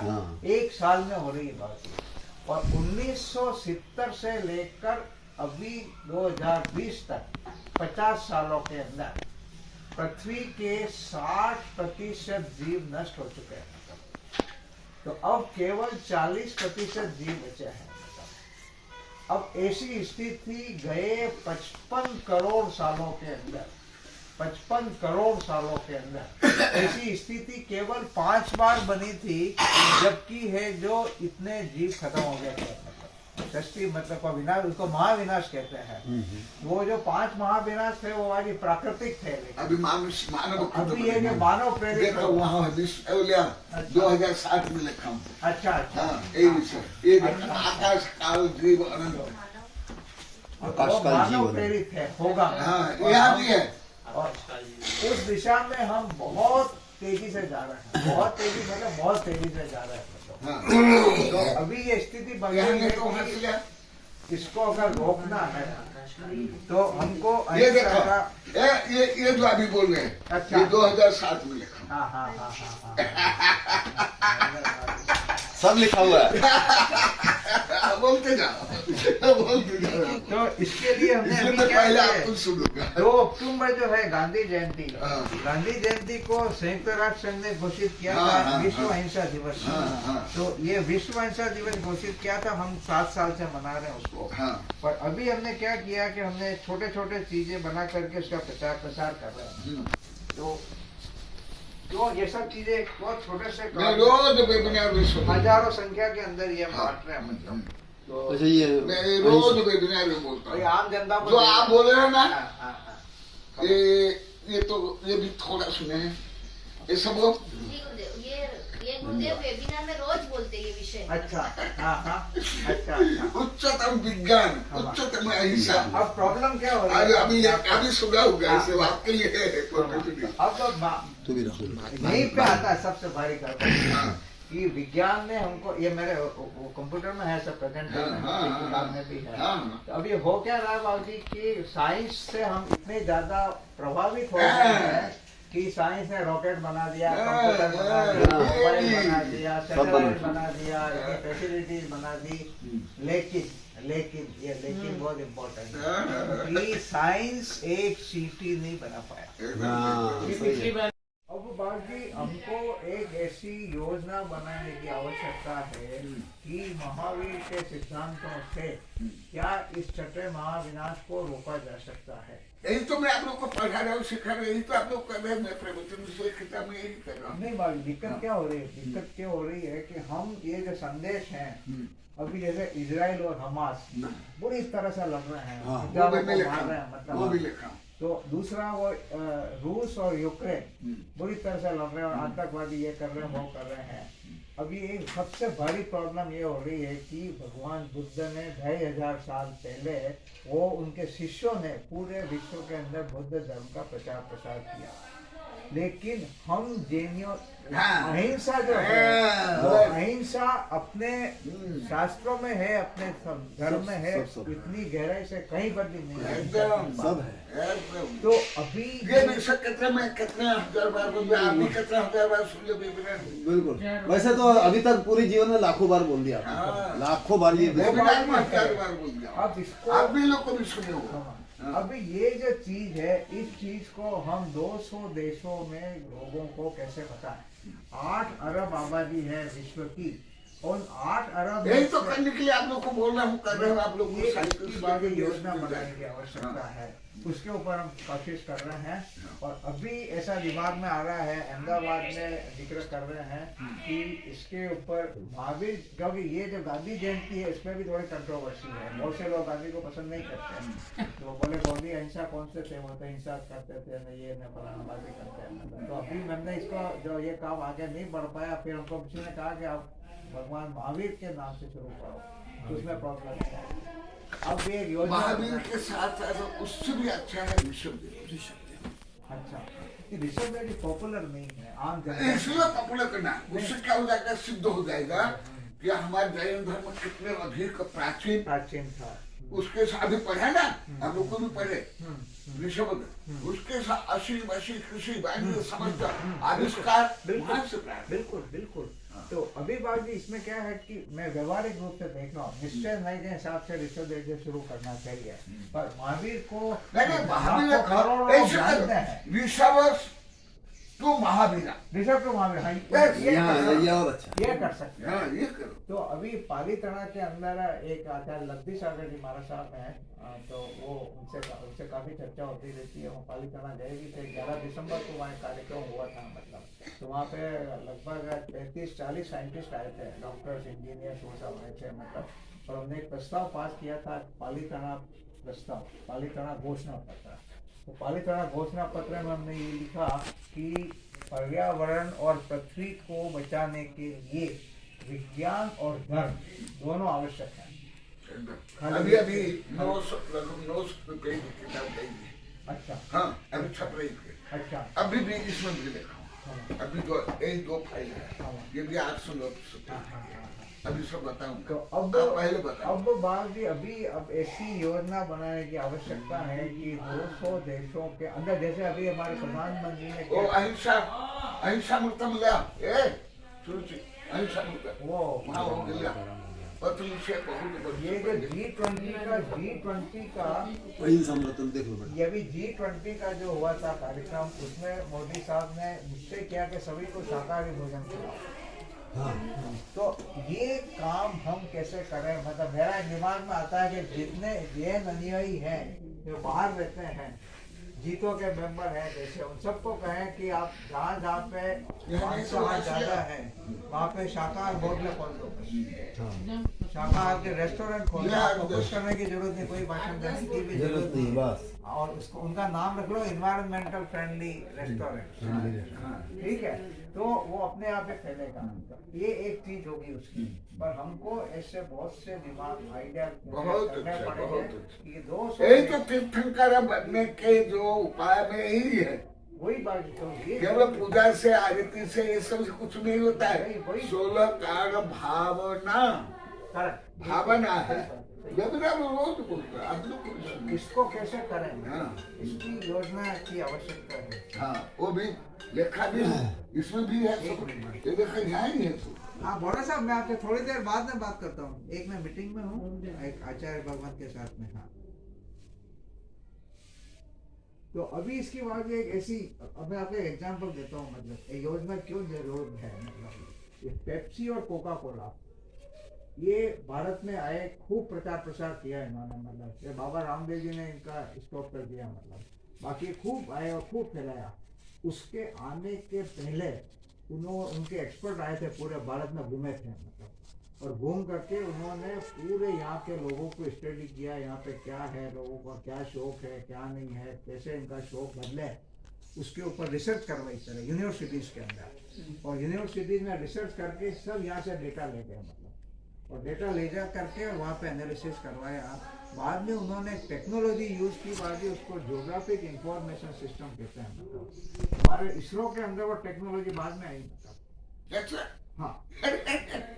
एक साल में हो रही है बात। और 1970 से लेकर अभी 2020 तक 50 सालों के अंदर पृथ्वी के 60% जीव नष्ट हो चुके हैं। तो अब केवल 40% जीव बचे हैं। अब ऐसी स्थिति गए 55 करोड़ सालों के अंदर, 55 करोड़ सालों के अंदर ऐसी स्थिति केवल 5 बार बनी थी, जबकि है जो इतने जीव खत्म हो गए थे। सृष्टि मतलब विनाश, उसको महाविनाश कहते हैं। वो जो 5 महाविनाश थे वो वाली प्राकृतिक थे, अभी मानव अभी ये जो मानव प्रेरित वहाँ 2060 में लिखा हूँ। अच्छा ये आकाश काल जीव अनंत, वो मानव प्रेरित है होगा। यहाँ भी है। और उस दिशा में हम बहुत तेजी से जा रहे हैं, बहुत तेजी मतलब बहुत तेजी से जा रहे हैं। तो अभी ये स्थिति बन गई है कि इसको अगर रोकना है तो हमको ये जो अभी बोल रहे हैं, अच्छा, ये 2007 में लिखा। हाँ। सब लिखा हुआ है। बोलते जाओ। तो इसके लिए हमने अभी क्या पहले किया आपको सुनूंगा। 2 अक्टूबर जो है गांधी जयंती, गांधी जयंती को संयुक्त राष्ट्र संघ ने घोषित किया था विश्व अहिंसा दिवस। तो ये विश्व अहिंसा दिवस घोषित किया था, हम 7 साल से मना रहे हैं उसको। पर अभी हमने क्या किया कि हमने छोटे छोटे चीजें बना करके उसका प्रचार प्रसार कर रहे हैं। तो ये सब चीजें बहुत छोटे से रोज हजारों संख्या के अंदर ये बांट रहे हैं मतलब। तो अच्छा, ये मैं रोज वेबिनार में बोलता हूँ। आम जनता को जो आप बोल रहे हैं ना, हाँ। ये भी थोड़ा सुने हैं। ये सब लोग ये गुरुदेव वेबिनार में रोज बोलते हैं ये विषय। अच्छा, अच्छा। उच्चतम विज्ञान, उच्चतम अहिंसा। अब प्रॉब्लम क्या हो रहा है? अभी सुना होगा इसे बात के लिए। अब तू भी रखो। यहीं पे आता है सबसे भारी कारण कि विज्ञान ने हमको, ये मेरे कंप्यूटर में है सब प्रेजेंट में भी है। तो अब ये हो क्या रहा है बाबू जी कि साइंस से हम इतने ज्यादा प्रभावित हो गए हैं कि साइंस ने रॉकेट बना दिया, कंप्यूटर बना दिया, मोबाइल बना दिया, सैटेलाइट बना दिया, इतनी फैसिलिटीज बना दी। लेकिन बहुत इम्पोर्टेंट है कि साइंस एक चींटी नहीं बना पाया। अब बात बाबा जी हमको एक ऐसी योजना बनाने की आवश्यकता है कि महावीर के सिद्धांतों से क्या इस छठे महाविनाश को रोका जा सकता है। यही तो मैं आप लोग को पढ़ा रहा हूँ, सिखा रहा हूँ, यही तो आप लोग कर रहे हैं। मैं प्रवचन से किताब में यही कर रहा हूँ। नहीं बाबा, दिक्कत क्या हो रही है? दिक्कत क्या हो रही है कि हम ये जो संदेश है अभी जैसे इजराइल और हमास बुरी तरह से लड़ रहे हैं, हाँ, इस्राएल वो भी को मैं मार लिखा रहे हैं, हूँ, वो भी मतलब लिखा हूँ। तो दूसरा वो रूस और यूक्रेन बुरी तरह से लड़ रहे हैं और आतंकवादी ये कर रहे हैं वो कर रहे हैं। अभी एक सबसे बड़ी प्रॉब्लम ये हो रही है कि भगवान बुद्ध ने 2500 साल पहले वो उनके शिष्यों ने पूरे विश्व के अंदर बुद्ध धर्म का प्रचार प्रसार किया, लेकिन हम जैनियों हाँ। अहिंसा जो है हाँ। वो अहिंसा अपने शास्त्रों में है, अपने धर्म में है, सब। इतनी गहराई से कहीं पर भी नहीं है। एकदम सब है। एकदम। तो अभी ये विषय कितने में कितने हजार बार बोल, आप भी कितने हजार बार सुन लो विवरण। बिल्कुल। वैसे तो अभी तक पूरे जीवन में लाखों बार बोल दिया आपने। हाँ। लाखों बार ये वो भी आज में हजार बार बोल दिया। अब इसको आप भी लोग को भी सुने हो। अभी ये जो चीज है, इस चीज को हम 200 देशों में लोगों को कैसे बताएं? 8 अरब आबादी है विश्व की, उन 8 अरब यही तो करने के लिए आप लोग को बोल रहा हूँ, कर रहे हो आप लोग ये इसकी बात योजना बनाने की आवश्यकता है, उसके ऊपर हम कोशिश कर रहे हैं। और अभी ऐसा दिमाग में आ रहा है, अहमदाबाद में जिक्र कर रहे हैं कि इसके ऊपर महावीर, क्योंकि ये जो गांधी जयंती है इसमें भी थोड़ी कंट्रोवर्सी है, बहुत से लोग गांधी को पसंद नहीं करते हैं। तो बोले गांधी अहिंसा कौन से थे, वो तो हिंसा करते थे, न ये न फलाना बातें करते हैं। तो अभी मैंने इसको जो ये काम आगे नहीं बढ़ पाया, फिर हमको किसी ने कहा कि आप भगवान महावीर के नाम से शुरू करो, तो उसमें प्रॉब्लम है। अब ये योजना महावीर के साथ साथ उससे भी अच्छा है ऋषभ देव। अच्छा, ये ऋषभ देव पॉपुलर नहीं है आम जनता। इसलिए पॉपुलर करना, उससे क्या हो जाएगा, सिद्ध हो जाएगा कि हमारे जैन धर्म कितने अधिक प्राचीन था। उसके साथ अभी पढ़े ना, हम लोग को भी पढ़े ऋषभ, उसके साथ असीम असी कृषि वाणिज्य समझ आविष्कार वहां से प्राप्त। बिल्कुल बिल्कुल। तो अभी बात जी इसमें क्या है कि मैं व्यवहारिक रूप से देख रहा हूँ, निश्चय नहीं के हिसाब से ऋषभ देव से शुरू करना चाहिए, पर महावीर को नहीं महावीर लाखों करोड़ों लोग जानते हैं। ऋषभ तो महावीरा, ऋषभ को महावीर, हाँ, ये और अच्छा। ये कर सकते हैं। हाँ ये करो। तो अभी पालीताना के अंदर एक आचार्य लब्धि सागर जी महाराज साहब हैं, तो वो उनसे काफी चर्चा होती रहती है। वो पालीताना गए भी थे, 11 दिसंबर को वहाँ कार्यक्रम हुआ था, मतलब तो वहाँ पे लगभग 35-40 साइंटिस्ट आए थे, डॉक्टर्स, इंजीनियर्स, वो सब आए थे, मतलब। और हमने एक प्रस्ताव पास किया था, पालीताना प्रस्ताव, पालीताना घोषणा पत्र। तो पालीताना घोषणा पत्र में हमने ये लिखा कि पर्यावरण और पृथ्वी को बचाने के लिए विज्ञान और धर्म दोनों आवश्यक हैं। अभी अभी 900 पेज की किताब गई है। अच्छा हाँ अभी छप रही थी। अच्छा, अभी भी इसमें भी लिखा हूँ। अभी दो फाइल है, ये भी 800 लोग अभी सब बताऊंगा। तो अब पहले बताओ। अब बात भी अभी अब ऐसी योजना बनाने की आवश्यकता है कि 200 देशों के अंदर, जैसे अभी हमारे प्रधानमंत्री ने वो अहिंसा मुक्तम लिया, अहिंसा मुक्तम वो वहाँ हो गया। पत्र से बहुत ये जो G20 का वही समर्थन देख लो बेटा। ये भी G20 का जो हुआ था कार्यक्रम, उसमें मोदी साहब ने निश्चय किया कि सभी को शाकाहारी भोजन खिलाओ। हाँ। तो ये काम हम कैसे करें? मतलब मेरा दिमाग में आता है कि जितने जैन अनुयायी हैं जो बाहर रहते हैं, जीतो के मेंबर हैं, जैसे उन सबको कहें कि आप जहाँ पे मांसाहार ज्यादा है वहाँ पे शाकाहार होटल खोल दो, शाकाहार के रेस्टोरेंट खोल दो। आपको कुछ करने की जरूरत नहीं, कोई भाषण देने की भी जरूरत नहीं, बस। और उसको उनका नाम रख लो इन्वायरमेंटल फ्रेंडली रेस्टोरेंट, ठीक है? तो वो अपने आप ही फैलेगा। ये एक चीज होगी उसकी, पर हमको ऐसे बहुत से दिमाग आइडिया बहुत करने अच्छा, पड़ेंगे बहुत अच्छा। कि 200 यही तो तीर्थंकर बनने के जो उपाय में यही है। वही बात तो ये केवल पूजा से आरती से ये सब कुछ नहीं होता है। वही। 16 कार भावना, करेक्ट भावना है। वेबिनार में रोज बोलते हैं, आप लोग को भी सुनिए। इसको कैसे करें, हाँ। इसकी योजना की आवश्यकता है। हाँ वो भी लेखा भी है, इसमें भी है सब। ये देखा यहाँ ही है तो। हाँ बोरा साहब, मैं आपसे थोड़ी देर बाद में बात करता हूँ, एक मैं मीटिंग में हूँ एक आचार्य भगवान के साथ में। हाँ तो अभी इसकी बाद एक ऐसी, अब मैं आपको एग्जांपल देता हूँ, मतलब ये योजना क्यों जरूर है। मतलब ये पेप्सी और कोका कोला, ये भारत में आए, खूब प्रचार प्रसार किया इन्होंने, मतलब ये बाबा रामदेव जी ने इनका स्टॉप कर दिया, मतलब बाकी खूब आए और खूब फैलाया। उसके आने के पहले उनके एक्सपर्ट आए थे, पूरे भारत में घूमे थे, मतलब और घूम करके उन्होंने पूरे यहाँ के लोगों को स्टडी किया, यहाँ पे क्या है, लोगों का क्या शौक है, क्या नहीं है, कैसे इनका शौक बदले, उसके ऊपर रिसर्च करवाई तरह यूनिवर्सिटीज के अंदर। और यूनिवर्सिटीज में रिसर्च करके सब यहाँ से डेटा ले गए, मतलब और डेटा ले जा करके वहाँ पे एनालिसिस करवाया। बाद में उन्होंने टेक्नोलॉजी यूज की, बाद में उसको ज्योग्राफिक इंफॉर्मेशन सिस्टम कहते हैं। मतलब हमारे इसरो के अंदर वो टेक्नोलॉजी बाद में आई, मतलब हाँ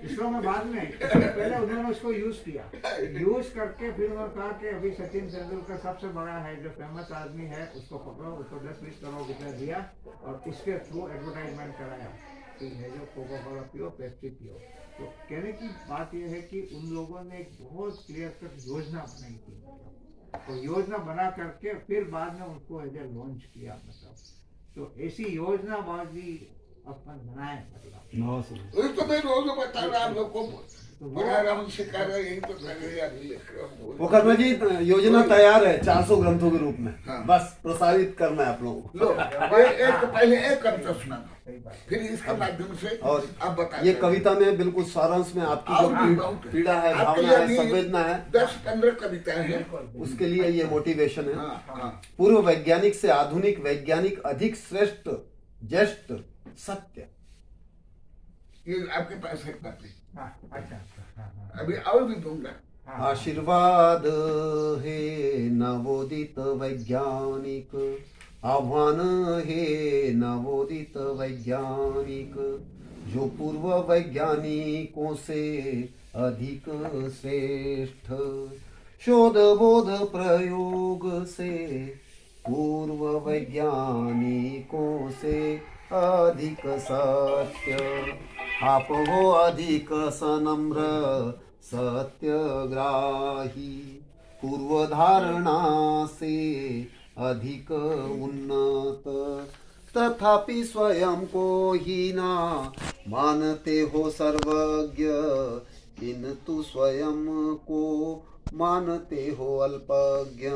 इसरो में बाद में आई, पहले उन्होंने उसको यूज किया, यूज करके फिर उन्होंने कहा कि अभी सचिन तेंदुलकर सबसे बड़ा है, जो फेमस आदमी है, उसको पकड़ो, उसको 10-20 करोड़ रुपया दिया और उसके थ्रू एडवर्टाइजमेंट कराया कि है जो कोका कोला पियो, पेप्सी पियो। तो कहने की बात यह है कि उन लोगों ने एक बहुत क्लियर कट योजना बनाई थी, मतलब और योजना बना करके फिर बाद में उनको ऐसे लॉन्च किया, मतलब तो ऐसी योजना बाजी अपन बनाए, मतलब वही तो मैं रोज बता रहा हूँ लोगों को, बड़ा राम सिखा रहा है, यही तो कर रहे हैं अभी लिख रहा हूँ। वो कर्मा जी योजना तैयार है 400 ग्रंथों के रूप में, हाँ। बस प्रसारित करना है आप लोगों को। लो एक पहले एक कविता सुनाना, फिर इसके माध्यम से और आप बता। ये कविता में बिल्कुल सारांश में आपकी जो पीड़ा है, भावना है, संवेदना है, 10-15 कविताएं हैं, उसके लिए ये मोटिवेशन है। हाँ, हाँ। पूर्व वैज्ञानिक से आधुनिक वैज्ञानिक अधिक श्रेष्ठ ज्येष्ठ सत्य। ये आपके पास एक बात है, हाँ, अच्छा, हाँ, अभी और भी दूंगा। आशीर्वाद हे नवोदित वैज्ञानिक, आह्वान हे नवोदित वैज्ञानिक, जो पूर्व वैज्ञानिकों से अधिक श्रेष्ठ, शोध बोध प्रयोग से पूर्व वैज्ञानिकों से अधिक सत्य, आप हो अधिक सनम्र सत्यग्राही, पूर्व धारणा से अधिक उन्नत, तथापि स्वयं को ही ना मानते हो सर्वज्ञ, किंतु स्वयं को मानते हो अल्पज्ञ,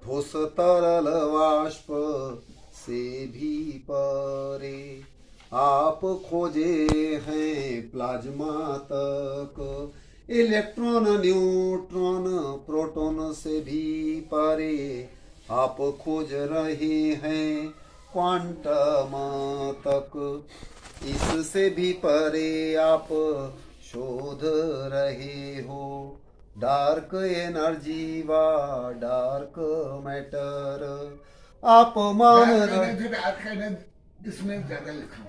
ठोस तरल वाष्प से भी परे आप खोजे हैं प्लाज्मा तक, इलेक्ट्रॉन न्यूट्रॉन प्रोटॉन से भी परे आप खोज रहे हैं क्वांटम तक, इससे भी परे आप शोध रहे हो डार्क एनर्जी व डार्क मैटर, आप मान इसमें ज्यादा लिखा,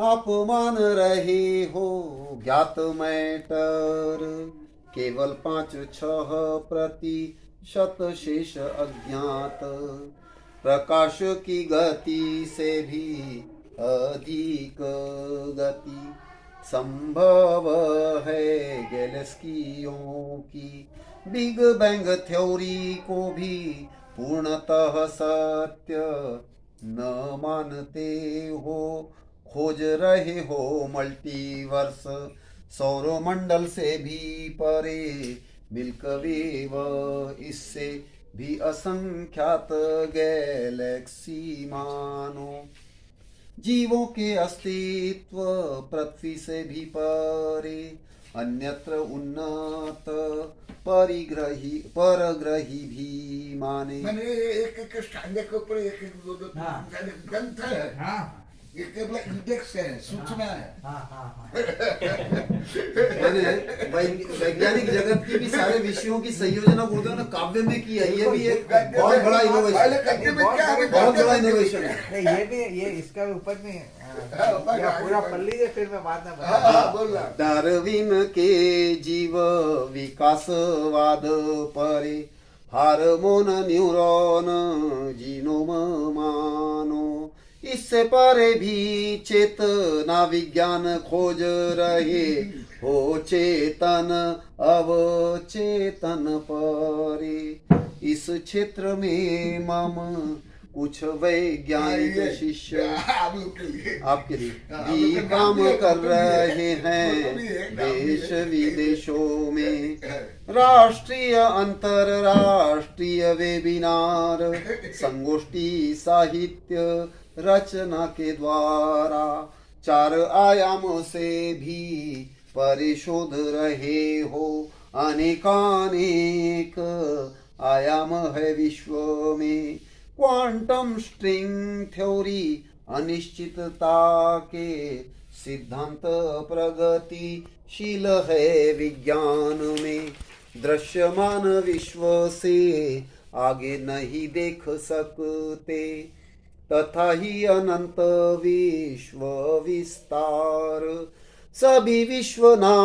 आप मान रहे हो ज्ञात मैटर, केवल 5-6% शेष अज्ञात, प्रकाश की गति से भी अधिक गति संभव है गैलेक्सियों की, बिग बैंग थ्योरी को भी पूर्णतः सत्य न मानते हो, खोज रहे हो मल्टीवर्स, सौरमंडल से भी परे मिल्की वे, इससे भी असंख्यात गैलेक्सी मानो, जीवों के अस्तित्व पृथ्वी से भी परे, अन्यत्र उन्नत परग्रही भी माने। मैंने एक स्टैंडे के ऊपर एक दो ग्रंथ है, ये केवल इंडेक्स है, सूचना है। मैंने वैज्ञानिक जगत की भी सारे विषयों की संयोजना को उन्होंने काव्य में की है, ये भी एक बहुत बड़ा इनोवेशन, बहुत बड़ा इनोवेशन है। ये भी, ये इसका भी ऊपर में पूरा पल्ली है, फिर मैं बाद में बता। डार्विन के जीव विकासवाद परे, हार्मोन न्यूरॉन जीनोम मानो, इससे परे भी चेतना विज्ञान खोज रहे हो, चेतन अवचेतन परे। इस क्षेत्र में मम कुछ वैज्ञानिक शिष्य आपके लिए भी काम कर रहे हैं देश विदेशों में। राष्ट्रीय अंतरराष्ट्रीय वेबिनार संगोष्ठी साहित्य रचना के द्वारा 4 आयाम से भी परिशोध रहे हो। अनेकानेक आयाम है विश्व में। क्वांटम स्ट्रिंग थ्योरी अनिश्चितता के सिद्धांत प्रगतिशील है विज्ञान में। दृश्यमान विश्व से आगे नहीं देख सकते, तथा ही अनंत विश्व विस्तार। सभी विश्व ना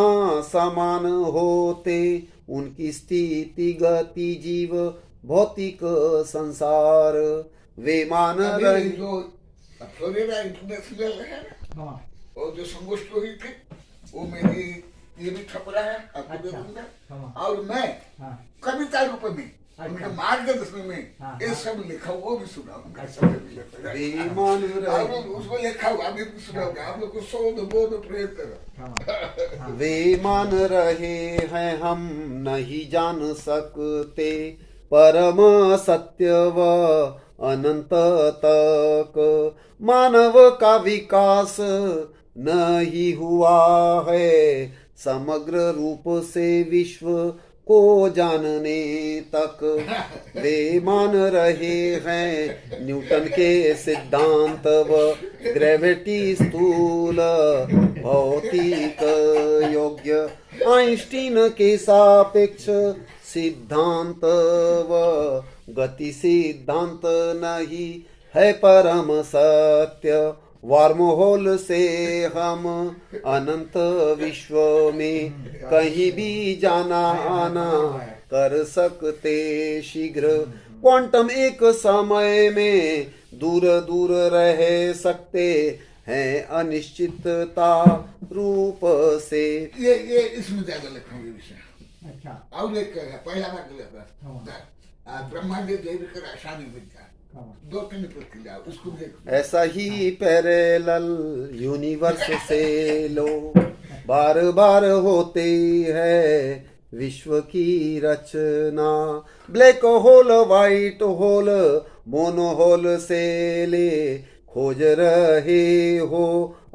समान होते, उनकी स्थिति गति जीव भौतिक संसार। वे मान रहे जो फ्लोरिडा इंटरनेशनल है ना, हाँ और जो संगोष्ठी हुई थी वो मेरी ये भी छपरा है आपको अच्छा, देखूंगा। हाँ। और मैं हाँ कविता रूप में उनके मार्गदर्शन में हाँ, ये हाँ। सब लिखा वो भी सुनाऊंगा। वे मान रहे आप लोग उसको लिखा हुआ अभी भी सुनाऊंगा। आप लोग को शोध बोध प्रेरित करो। हाँ वे मान रहे हैं हम नहीं जान सकते, परम सत्य व अनंत तक मानव का विकास नहीं हुआ है। समग्र रूप से विश्व को जानने तक वे मान रहे हैं न्यूटन के सिद्धांत व ग्रेविटी स्थूल भौतिक योग्य आइंस्टीन के सापेक्ष सिद्धांत व गति सिद्धांत नहीं है परम सत्य। वार्महोल से हम अनंत विश्व में कहीं भी जाना आना कर सकते शीघ्र। क्वांटम एक समय में दूर दूर रह सकते हैं अनिश्चितता रूप से। ये इसमें ज्यादा लिखा हुआ विषय। अच्छा और एक पहला भाग लिखा ब्रह्मांड जैविक रासायनिक विज्ञान, 2-3 प्रक्रिया उसको देख। ऐसा ही पैरेलल यूनिवर्स से लो बार बार होते है विश्व की रचना। Black hole white hole mono hole से ले खोज रहे हो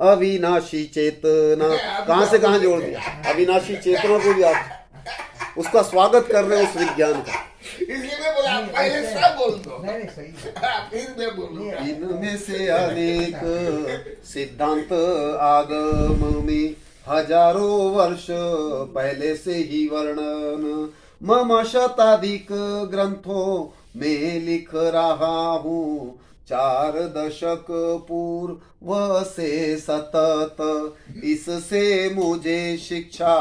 अविनाशी चेतना। कहां से कहां जोड़ दिया अविनाशी चेतना को भी आप उसका स्वागत कर रहे हो उस विज्ञान का। इसलिए मैं बोला पहले सब बोल दो, नहीं सही है। फिर मैं बोलूंगा। इनमें से अनेक सिद्धांत आगम में हजारों वर्ष पहले से ही वर्णन मम शताधिक ग्रंथों में लिख रहा हूँ। 4 दशक पूर्व से सतत इससे मुझे शिक्षा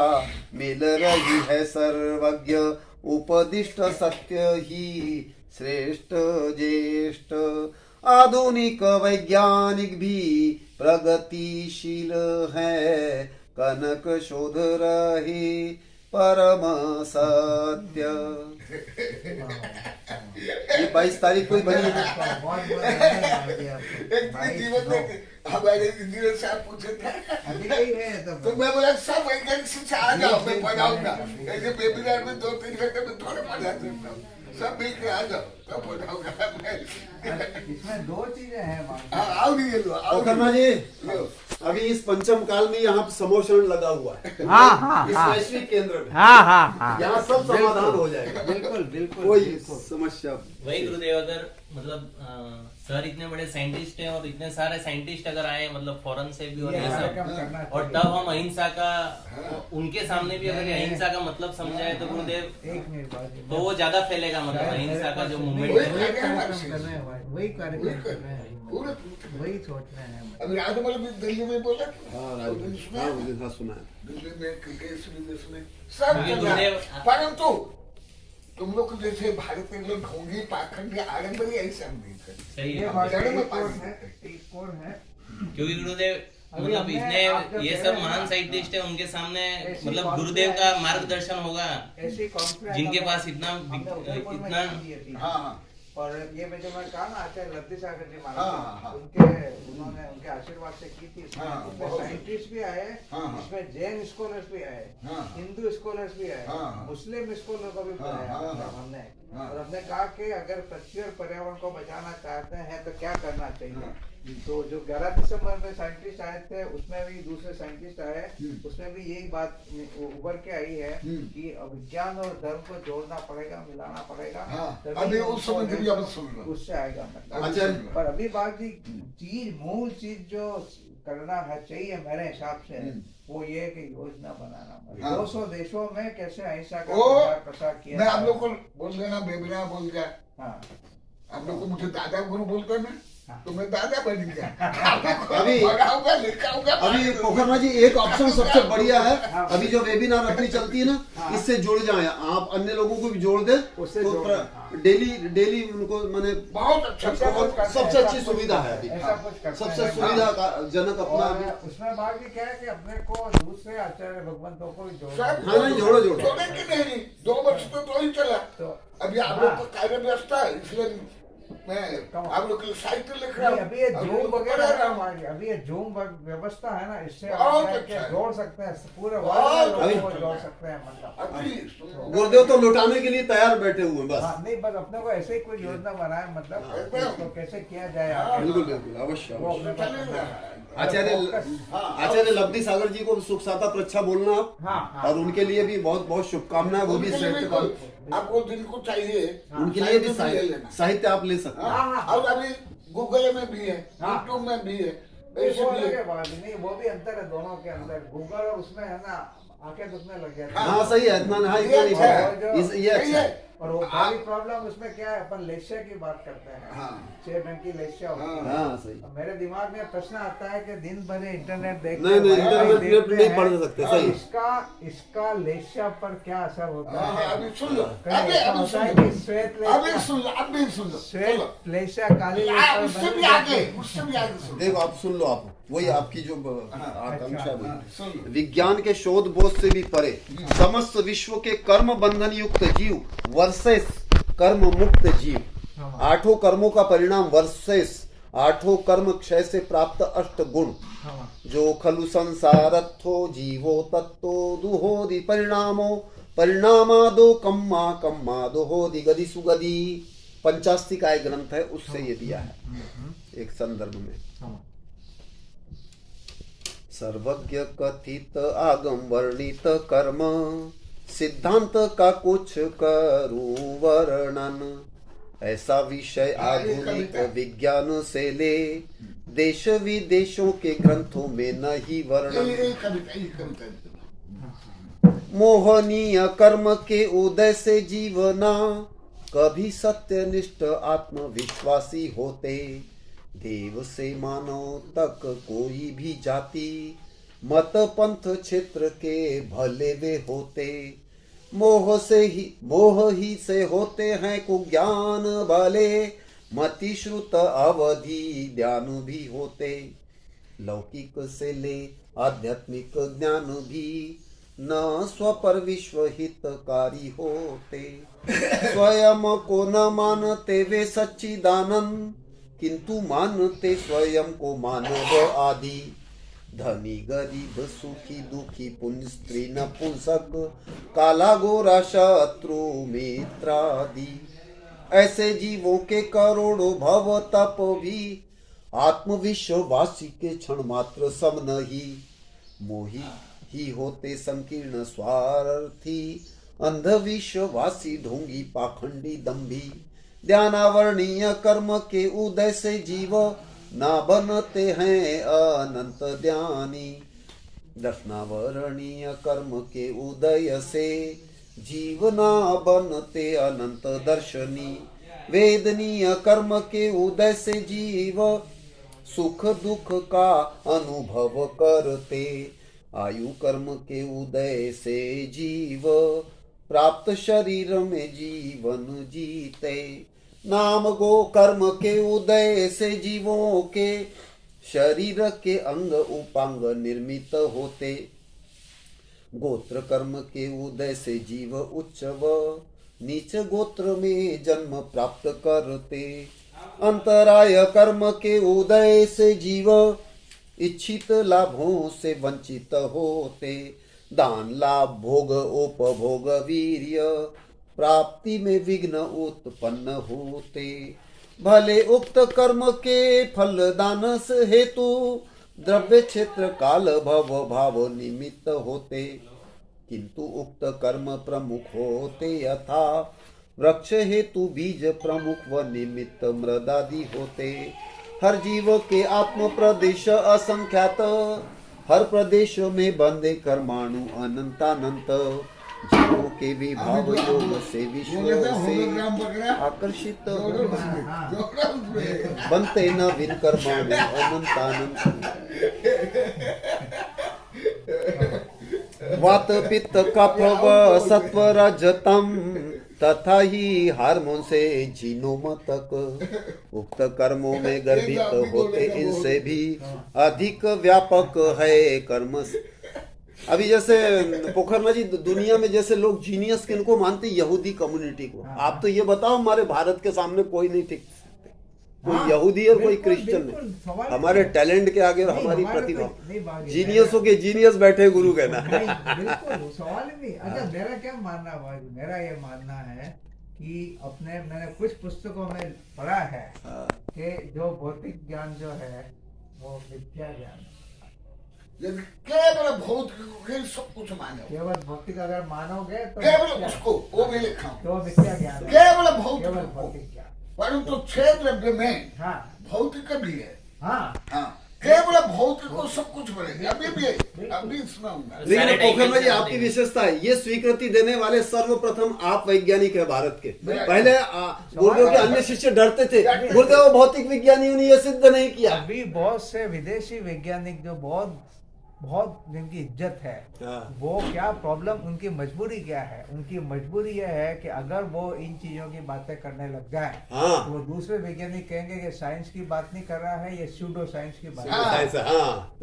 मिल रही है। सर्वज्ञ उपदिष्ट सत्य ही श्रेष्ठ ज्येष्ठ। आधुनिक वैज्ञानिक भी प्रगतिशील है, कनक शोध रहे परम सत्य। ये 22 तारीख को ही बनी है। बहुत धन्यवाद दिया आपको। एक दिन जीवन में हमारे इंजीनियर साहब पूछे थे, अभी नहीं है तो मैं बोला सब वैज्ञानिक शिक्षा आ जाओ, मैं पढ़ाऊंगा। ऐसे वेबिनार में 2-3 घंटे में थोड़ा पढ़ा सकता हूँ, सब मिल के आ जाओ तब पढ़ाऊंगा मैं। इसमें 2 चीजें हैं मां। हाँ आओ नहीं ये लो, आओ कर्मा जी लो। अभी इस पंचम काल में यहाँ समोषण लगा हुआ है। हाँ इस वैश्विक केंद्र में हाँ यहाँ सब समाधान हो जाएगा। बिल्कुल बिल्कुल कोई बिल्कुल। समस्या वही गुरुदेव, अगर मतलब सर इतने बड़े साइंटिस्ट हैं और इतने सारे साइंटिस्ट अगर आए मतलब फॉरेन से भी और ये ये कम सब, करना और चाहिए। तब हम अहिंसा का उनके सामने भी अगर ये अहिंसा का मतलब समझाए तो गुरुदेव एक मिनट बाद तो वो ज्यादा फैलेगा। मतलब अहिंसा का जो मूवमेंट वही है कार्यक्रम कर रहे हैं भाई, वही कार्यक्रम कर रहे हैं, पूरे वही सोच रहे हैं। अभी राजमल भी दिल्ली में बोला, हाँ सुना है। दिल्ली में केस विदेश में सब क्योंकि चल रहा है। गुरुदेव- परंतु तुम लोग जैसे भारतीय लोग ढोंगी पाखंडी आडंबरी ऐसा नहीं करते। सही ये है। हमारे जड़ में एक और पानी है, है। एक और है। क्योंकि गुरुदेव अभी मतलब हमने इतने आप जब ये कह सब रहे हैं महान ना, साइंटिस्ट है, उनके सामने ऐसी मतलब कॉन्फ्रेंस गुरुदेव का है, मार्गदर्शन होगा, ऐसी कॉन्फ्रेंस जिनके हमने- पास इतना हमने उदयपुर में इतना की थी अभी। हाँ हाँ और ये मैं जो मैं कहा ना आचार्य लब्धि सागर जी हाँ, महाराज हाँ। उन्होंने उनके आशीर्वाद से की थी। इसमें हाँ, इसमें बहुत। साइंटिस्ट भी आए, हाँ, हाँ। इसमें जैन स्कॉलर्स भी आए, हाँ। हिंदू स्कॉलर्स भी आए, हाँ, हाँ। मुस्लिम स्कॉलर को भी हाँ, बुलाया हाँ, मतलब हाँ। हमने। हाँ। और हमने कहा कि अगर पृथ्वी और पर्यावरण को बचाना चाहते हैं तो क्या करना चाहिए। तो जो 11 दिसंबर में साइंटिस्ट आए थे, उसमें भी दूसरे साइंटिस्ट आए, उसमें भी यही बात उभर के आई है कि विज्ञान और धर्म को जोड़ना पड़ेगा, मिलाना पड़ेगा। हाँ, तभी अभी हमको उस समय भी अब सुन लो। उससे आएगा मतलब। अच्छा। पर अभी बात जी चीज मूल चीज जो करना है चाहिए मेरे हिसाब से, वो ये है कि योजना बनाना पड़ेगा। हाँ। 200 देशों में कैसे अहिंसा का ओ, प्रसार किया मैं आप जाए। लोग को बोल देना, बेबिना बोल गया, हाँ आप लोग को मुझे दादा गुरु बोलकर ना, हाँ। तो मैं दादा बन गया। आप लोग को अभी- पढ़ाऊंगा, लिखाऊंगा। अभी पोखरमा जी एक ऑप्शन सबसे बढ़िया है, हाँ। अभी जो वेबिनार अपनी चलती है ना, हाँ। इससे जुड़ जाए आप, अन्य लोगों को भी जोड़ दें, उससे तो जोड़ना, हाँ। डेली उनको मैंने बहुत अच्छा सबसे बहुत कुछ सबसे अच्छी सुविधा है अभी। ऐसा कुछ करते सबसे हैं। सुविधा जनक अपना और अभी। उसमें बात ये क्या है कि अपने को दूसरे आचार्य भगवंतों को भी जोड़ना सब हाँ, नहीं, जोड़ो, जोड़ो। जोड़े कि नहीं, 2 वर्ष तो ही चला। तो अभी आप हाँ। लोग का कार्य व्यस्त है, इसलिए मैं आप लोग के लिए साहित्य लिख रहा नहीं, हूँ। अभी ये आप जूम लोग को वगैरह पढ़ा है रहा ना हूँ। हमारी, अभी ये जूम व्यवस्था है ना, इससे बहुत हम क्या अच्छा है। जोड़ सकते हैं पूरे बहुत वर्ल्ड अच्छा को है। जोड़ सकते हैं मतलब। अभी गुरुदेव तो लुटाने के लिए तैयार बैठे हुए हैं बस। हाँ नहीं, बस अपने को ऐसे ही कोई योजना बनाए मतलब कि इसको कैसे किया जाए आगे। बिल्कुल बिल्कुल अवश्य वो अवश्य। अपने चलेगा। आचार्य लब्धि सागर जी को सुख साता प्रच्छा बोलना आप, हाँ, हाँ। और उनके लिए भी बहुत बहुत शुभकामनाएं, वो भी उनके लिए भी साहित्य कोई- आपको जिनको चाहिए उनके लिए भी साहित्य ले लेना। साहित्य आप ले सकते हैं। हाँ, हाँ। और अभी गूगल में भी है, हाँ। यूट्यूब में भी है, वो ऐसे भी अलग है। है बात नहीं, वो भी अंतर है दोनों के अंदर। गूगल और उसमें है ना आंखें दुखने लग जाती हैं। हाँ सही है, इतना हाँ, ये इतना नहीं अच्छा है। पड़ा। ये सही अच्छा है। है। और वो बड़ी प्रॉब्लम उसमें क्या है, अपन लेशिया की बात करते हैं। हाँ। 6 रंग की लेशिया होती है। हाँ सही। अब मेरे दिमाग में प्रश्न आता है कि दिन भर इंटरनेट देखते नहीं, नहीं, हैं, इंटरनेट देखते नहीं हैं, पढ़ सकते, सही। इसका लेशिया पर क्या असर होता हाँ, है। अभी सुन लो, कहीं अभी ऐसा अभी होता है सुन लो, कि श्वेत अभी लेशिया, सुन लो, अभी सुन लो, चलो। श्वेत लेशिया काली लेशिया उससे बन भी जाती आगे, है। उससे भी आगे सुन लो। देखो आप सुन लो, आप वही आपकी जो आकांक्षा है हाँ, वही। सुन लो। विज्ञान के शोध बोध से भी परे समस्त विश्व के कर्म बंधन युक्त जीव वर्सेस कर्म मुक्त जीव, हाँ। 8 कर्मों का परिणाम वर्सेस 8 कर्म क्षय से प्राप्त 8 गुण, हाँ। जो खलु संसारत्थो जीवो तत्तो दुहोदि परिणामो परिणामादो कम्मा कम्मादो होदि गदि सुगदि, पंचास्ति का एक ग्रंथ है, उससे ये दिया है एक संदर्भ में। हाँ। सर्वज्ञ कथित आगम वर्णित कर्म, सिद्धांत का कुछ करूं वर्णन, ऐसा विषय आधुनिक विज्ञान से ले, देश विदेशों के ग्रंथों में नहीं वर्णन। ये कविता। मोहनीय कर्म के उदय से जीवना, कभी सत्यनिष्ठ आत्मविश्वासी होते, देव से मानव तक कोई भी जाति, मत पंथ क्षेत्र के भले वे होते, मोह ही से होते हैं कुज्ञान भले, मति श्रुत अवधि ध्यान भी होते, लौकिक से ले आध्यात्मिक ज्ञान भी, न स्वपर विश्व हितकारी होते, स्वयं को न मानते वे सच्चिदानंद, किंतु मानते स्वयं को मानव आदि, धनी गरीब सुखी दुखी पुण्य स्त्री नपुंसक, काला गोरा शत्रु मित्रादि, ऐसे जीवों के करोड़ों भव तप भी, आत्मविश्वासी के क्षण मात्र सम नहीं, मोही ही होते संकीर्ण स्वार्थी, अंधविश्वासी ढोंगी पाखंडी दंभी, ध्यानावर्णीय कर्म के उदय से जीव ना बनते हैं अनंत ध्यानी, दर्शनावरणीय कर्म के उदय से जीव ना बनते अनंत दर्शनी, वेदनीय कर्म के उदय से जीव सुख दुख का अनुभव करते, आयु कर्म के उदय से जीव प्राप्त शरीर में जीवन जीते। नाम गो कर्म के उदय से जीवों के शरीर के अंग उपांग निर्मित होते। गोत्र कर्म के उदय से जीव उच्च व नीच गोत्र में जन्म प्राप्त करते। अंतराय कर्म के उदय से जीव इच्छित लाभों से वंचित होते। दान लाभ भोग उपभोग वीर्य प्राप्ति में विघ्न उत्पन्न होते। भले उक्त कर्म के फल दान से हेतु द्रव्य क्षेत्र काल भव भाव निमित्त होते। किंतु उक्त कर्म प्रमुख होते यथा वृक्ष हेतु बीज प्रमुख व निमित्त मृदादि होते। हर जीव के आत्म प्रदेश असंख्यात, हर प्रदेश में बंधे कर्माणु अनंतानंत। जीवों के विभाव योग से विश्व से आकर्षित बनते नवीन कर्माणु अनंतानंत। वात पित्त कफ व सत्व रजतम तथा ही हार्मोन से जीनोम तक उक्त कर्मों में गर्भित होते। इनसे भी अधिक व्यापक है कर्म। अभी जैसे पोखरना जी, दुनिया में जैसे लोग जीनियस किनको मानते, यहूदी कम्युनिटी को। आप तो ये बताओ, हमारे भारत के सामने कोई नहीं टिक सकते, कोई यहूदी और कोई क्रिश्चियन नहीं। हमारे टैलेंट के आगे और हमारी प्रतिभा। जीनियसों के जीनियस बैठे गुरु कहना। बिल्कुल सवाल ही नहीं। अच्छा, मेरा क्या मानना है, मेरा ये मानना है कि मैंने कुछ पुस्तकों में पढ़ा है कि जो भौतिक ज्ञान जो है वो मिथ्या ज्ञान है। यदि केवल भौतिक को सब कुछ मानो, केवल भौतिक अगर मानोगे तो केवल उसको, वो भी लिखा तो मिथ्या ज्ञान है। केवल केवल भौतिक भौतिक ज्ञान। परंतु क्षेत्र में हाँ भौतिक भी है। हाँ हाँ, केवल भौतिक को सब कुछ बनेगा। अभी सुनाऊंगा। लेकिन पोखरना जी, आपकी विशेषता है, ये स्वीकृति देने वाले सर्वप्रथम आप वैज्ञानिक है भारत के। पहले गुरुदेव के अन्य शिष्य डरते थे, गुरुदेव भौतिक विज्ञानियों ने ये सिद्ध नहीं किया। अभी बहुत से विदेशी वैज्ञानिक जो बहुत जिनकी इज्जत है, वो क्या प्रॉब्लम, उनकी मजबूरी क्या है? उनकी मजबूरी यह है कि अगर वो इन चीजों की बातें करने लग जाए तो वो दूसरे वैज्ञानिक कहेंगे कि साइंस की बात नहीं कर रहा है, ये स्यूडो साइंस की बात है। तो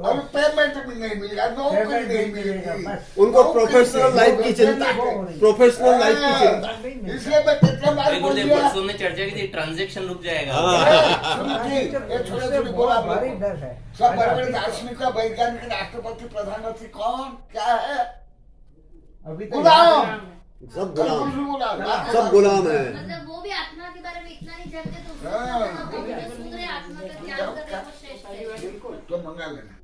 और पेमेंट भी नहीं मिलेगा, नौकरी नहीं मिलेगा। उनको प्रोफेशनल लाइफ की चिंता है, प्रोफेशनल लाइफ की चिंता। इसलिए मैं कितना बार बोल दिया, परसों ने चर्चा की थी, ट्रांजैक्शन रुक जाएगा। छोटे बोला भारी डर है। सब बड़े दार्शनिक का वैज्ञानिक राष्ट्रपति प्रधानमंत्री कौन क्या है? अभी गुलाम, सब गुलाम, गुलाम, सब गुलाम है। मतलब वो भी आत्मा के बारे में इतना नहीं जानते, तो उसको सुन रहे आत्मा का ज्ञान कर रहे, वो श्रेष्ठ है। तो मंगा लेना,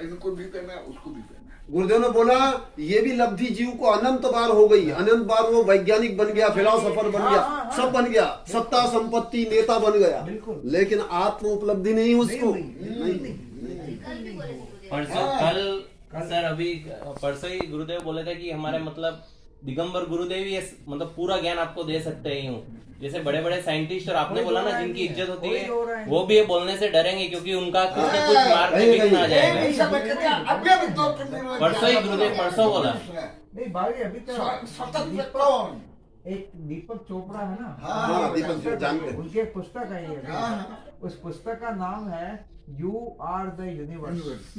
इनको भी देना, उसको भी देना। गुरुदेव ने बोला ये भी लब्धि जीव को अनंत बार हो गई, अनंत बार वो वैज्ञानिक बन गया, फिलोसोफर बन गया, सब बन गया, सत्ता संपत्ति नेता बन गया, लेकिन आत्म उपलब्धि नहीं उसको। परसों कल सर, अभी परसों ही गुरुदेव बोले थे कि हमारे मतलब दिगंबर गुरुदेव ही मतलब पूरा ज्ञान आपको दे सकते हैं। यूं जैसे बड़े बड़े साइंटिस्ट और आपने बोला ना जिनकी इज्जत होती है, वो भी ये बोलने से डरेंगे क्योंकि उनका कुछ न कुछ मार्ग में विघ्न आ जाएगा। परसों ही गुरुदेव परसों बोला नहीं भाई, अभी तो कौन एक दीपक चोपड़ा है ना, हाँ, दीपक जानते हैं। उनकी एक पुस्तक है ये, उस पुस्तक का नाम है यू आर द यूनिवर्स।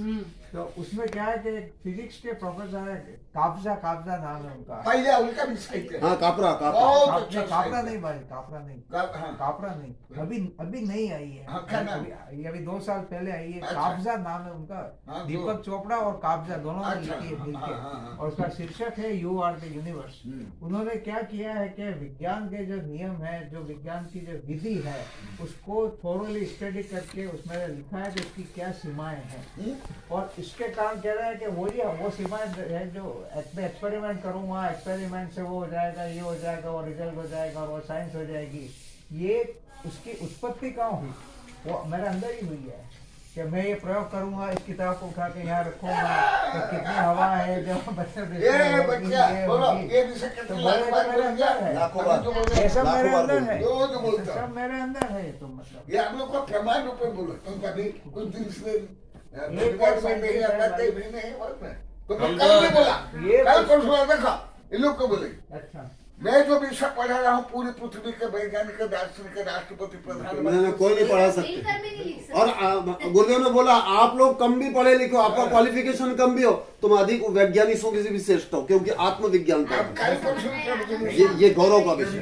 तो उसमें क्या है कि फिजिक्स के प्रोफेसर है, काबजा नाम है उनका। पहले उनका भी सही है। हाँ, कापरा कापरा नहीं भाई, कापरा नहीं, हाँ। कापरा नहीं, अभी नहीं आई है। हाँ, क्या नाम? अभी 2 साल पहले आई है। अच्छा। काबजा नाम है उनका। हाँ, दीपक चोपड़ा और काबजा दोनों ने अच्छा। लिखी है मिलके, हाँ। और उसका शीर्षक है यू आर द यूनिवर्स। उन्होंने क्या किया है कि विज्ञान के जो नियम है, जो विज्ञान की जो विधि है, उसको थोरोली स्टडी करके उसमें लिखा है कि उसकी क्या सीमाएं हैं, और इसके कारण कह रहा है कि वो सीमाएं है जो एक्सपेरिमेंट करूंगा, एक्सपेरिमेंट से वो हो जाएगा, ये हो जाएगा, और रिजल्ट हो जाएगा, और वो साइंस हो जाएगी। ये उसकी उत्पत्ति कहाँ हुई? वो मेरे अंदर ही हुई है कि मैं ये प्रयोग करूंगा, इस किताब को उठा के यहाँ रखूंगा, तो कितनी हवा है जो ये तो मेरे अंदर है, ये सब मेरे अंदर है, सब मेरे अंदर है। तो मतलब ये हम लोग को प्रमाण रूप में बोलो, तुम कभी कुछ दिन से तो कल भी बोला, कल परसों देखो इन लोग को बोले अच्छा मैं जो विषय पढ़ा रहा हूँ पूरी पृथ्वी के वैज्ञानिक दार्शनिक राष्ट्रपति मैंने प्रधानमंत्री कोई नहीं पढ़ा मिलकर सकते। भी नहीं लिख सकते। और गुरुदेव ने बोला आप लोग कम भी पढ़े लिखो, आपका क्वालिफिकेशन कम भी हो, तुम अधिक वैज्ञानिकों से भी श्रेष्ठ हो, क्योंकि आत्मविज्ञान का अब काय को शुरू कर दूंगी। ये गौरव का विषय,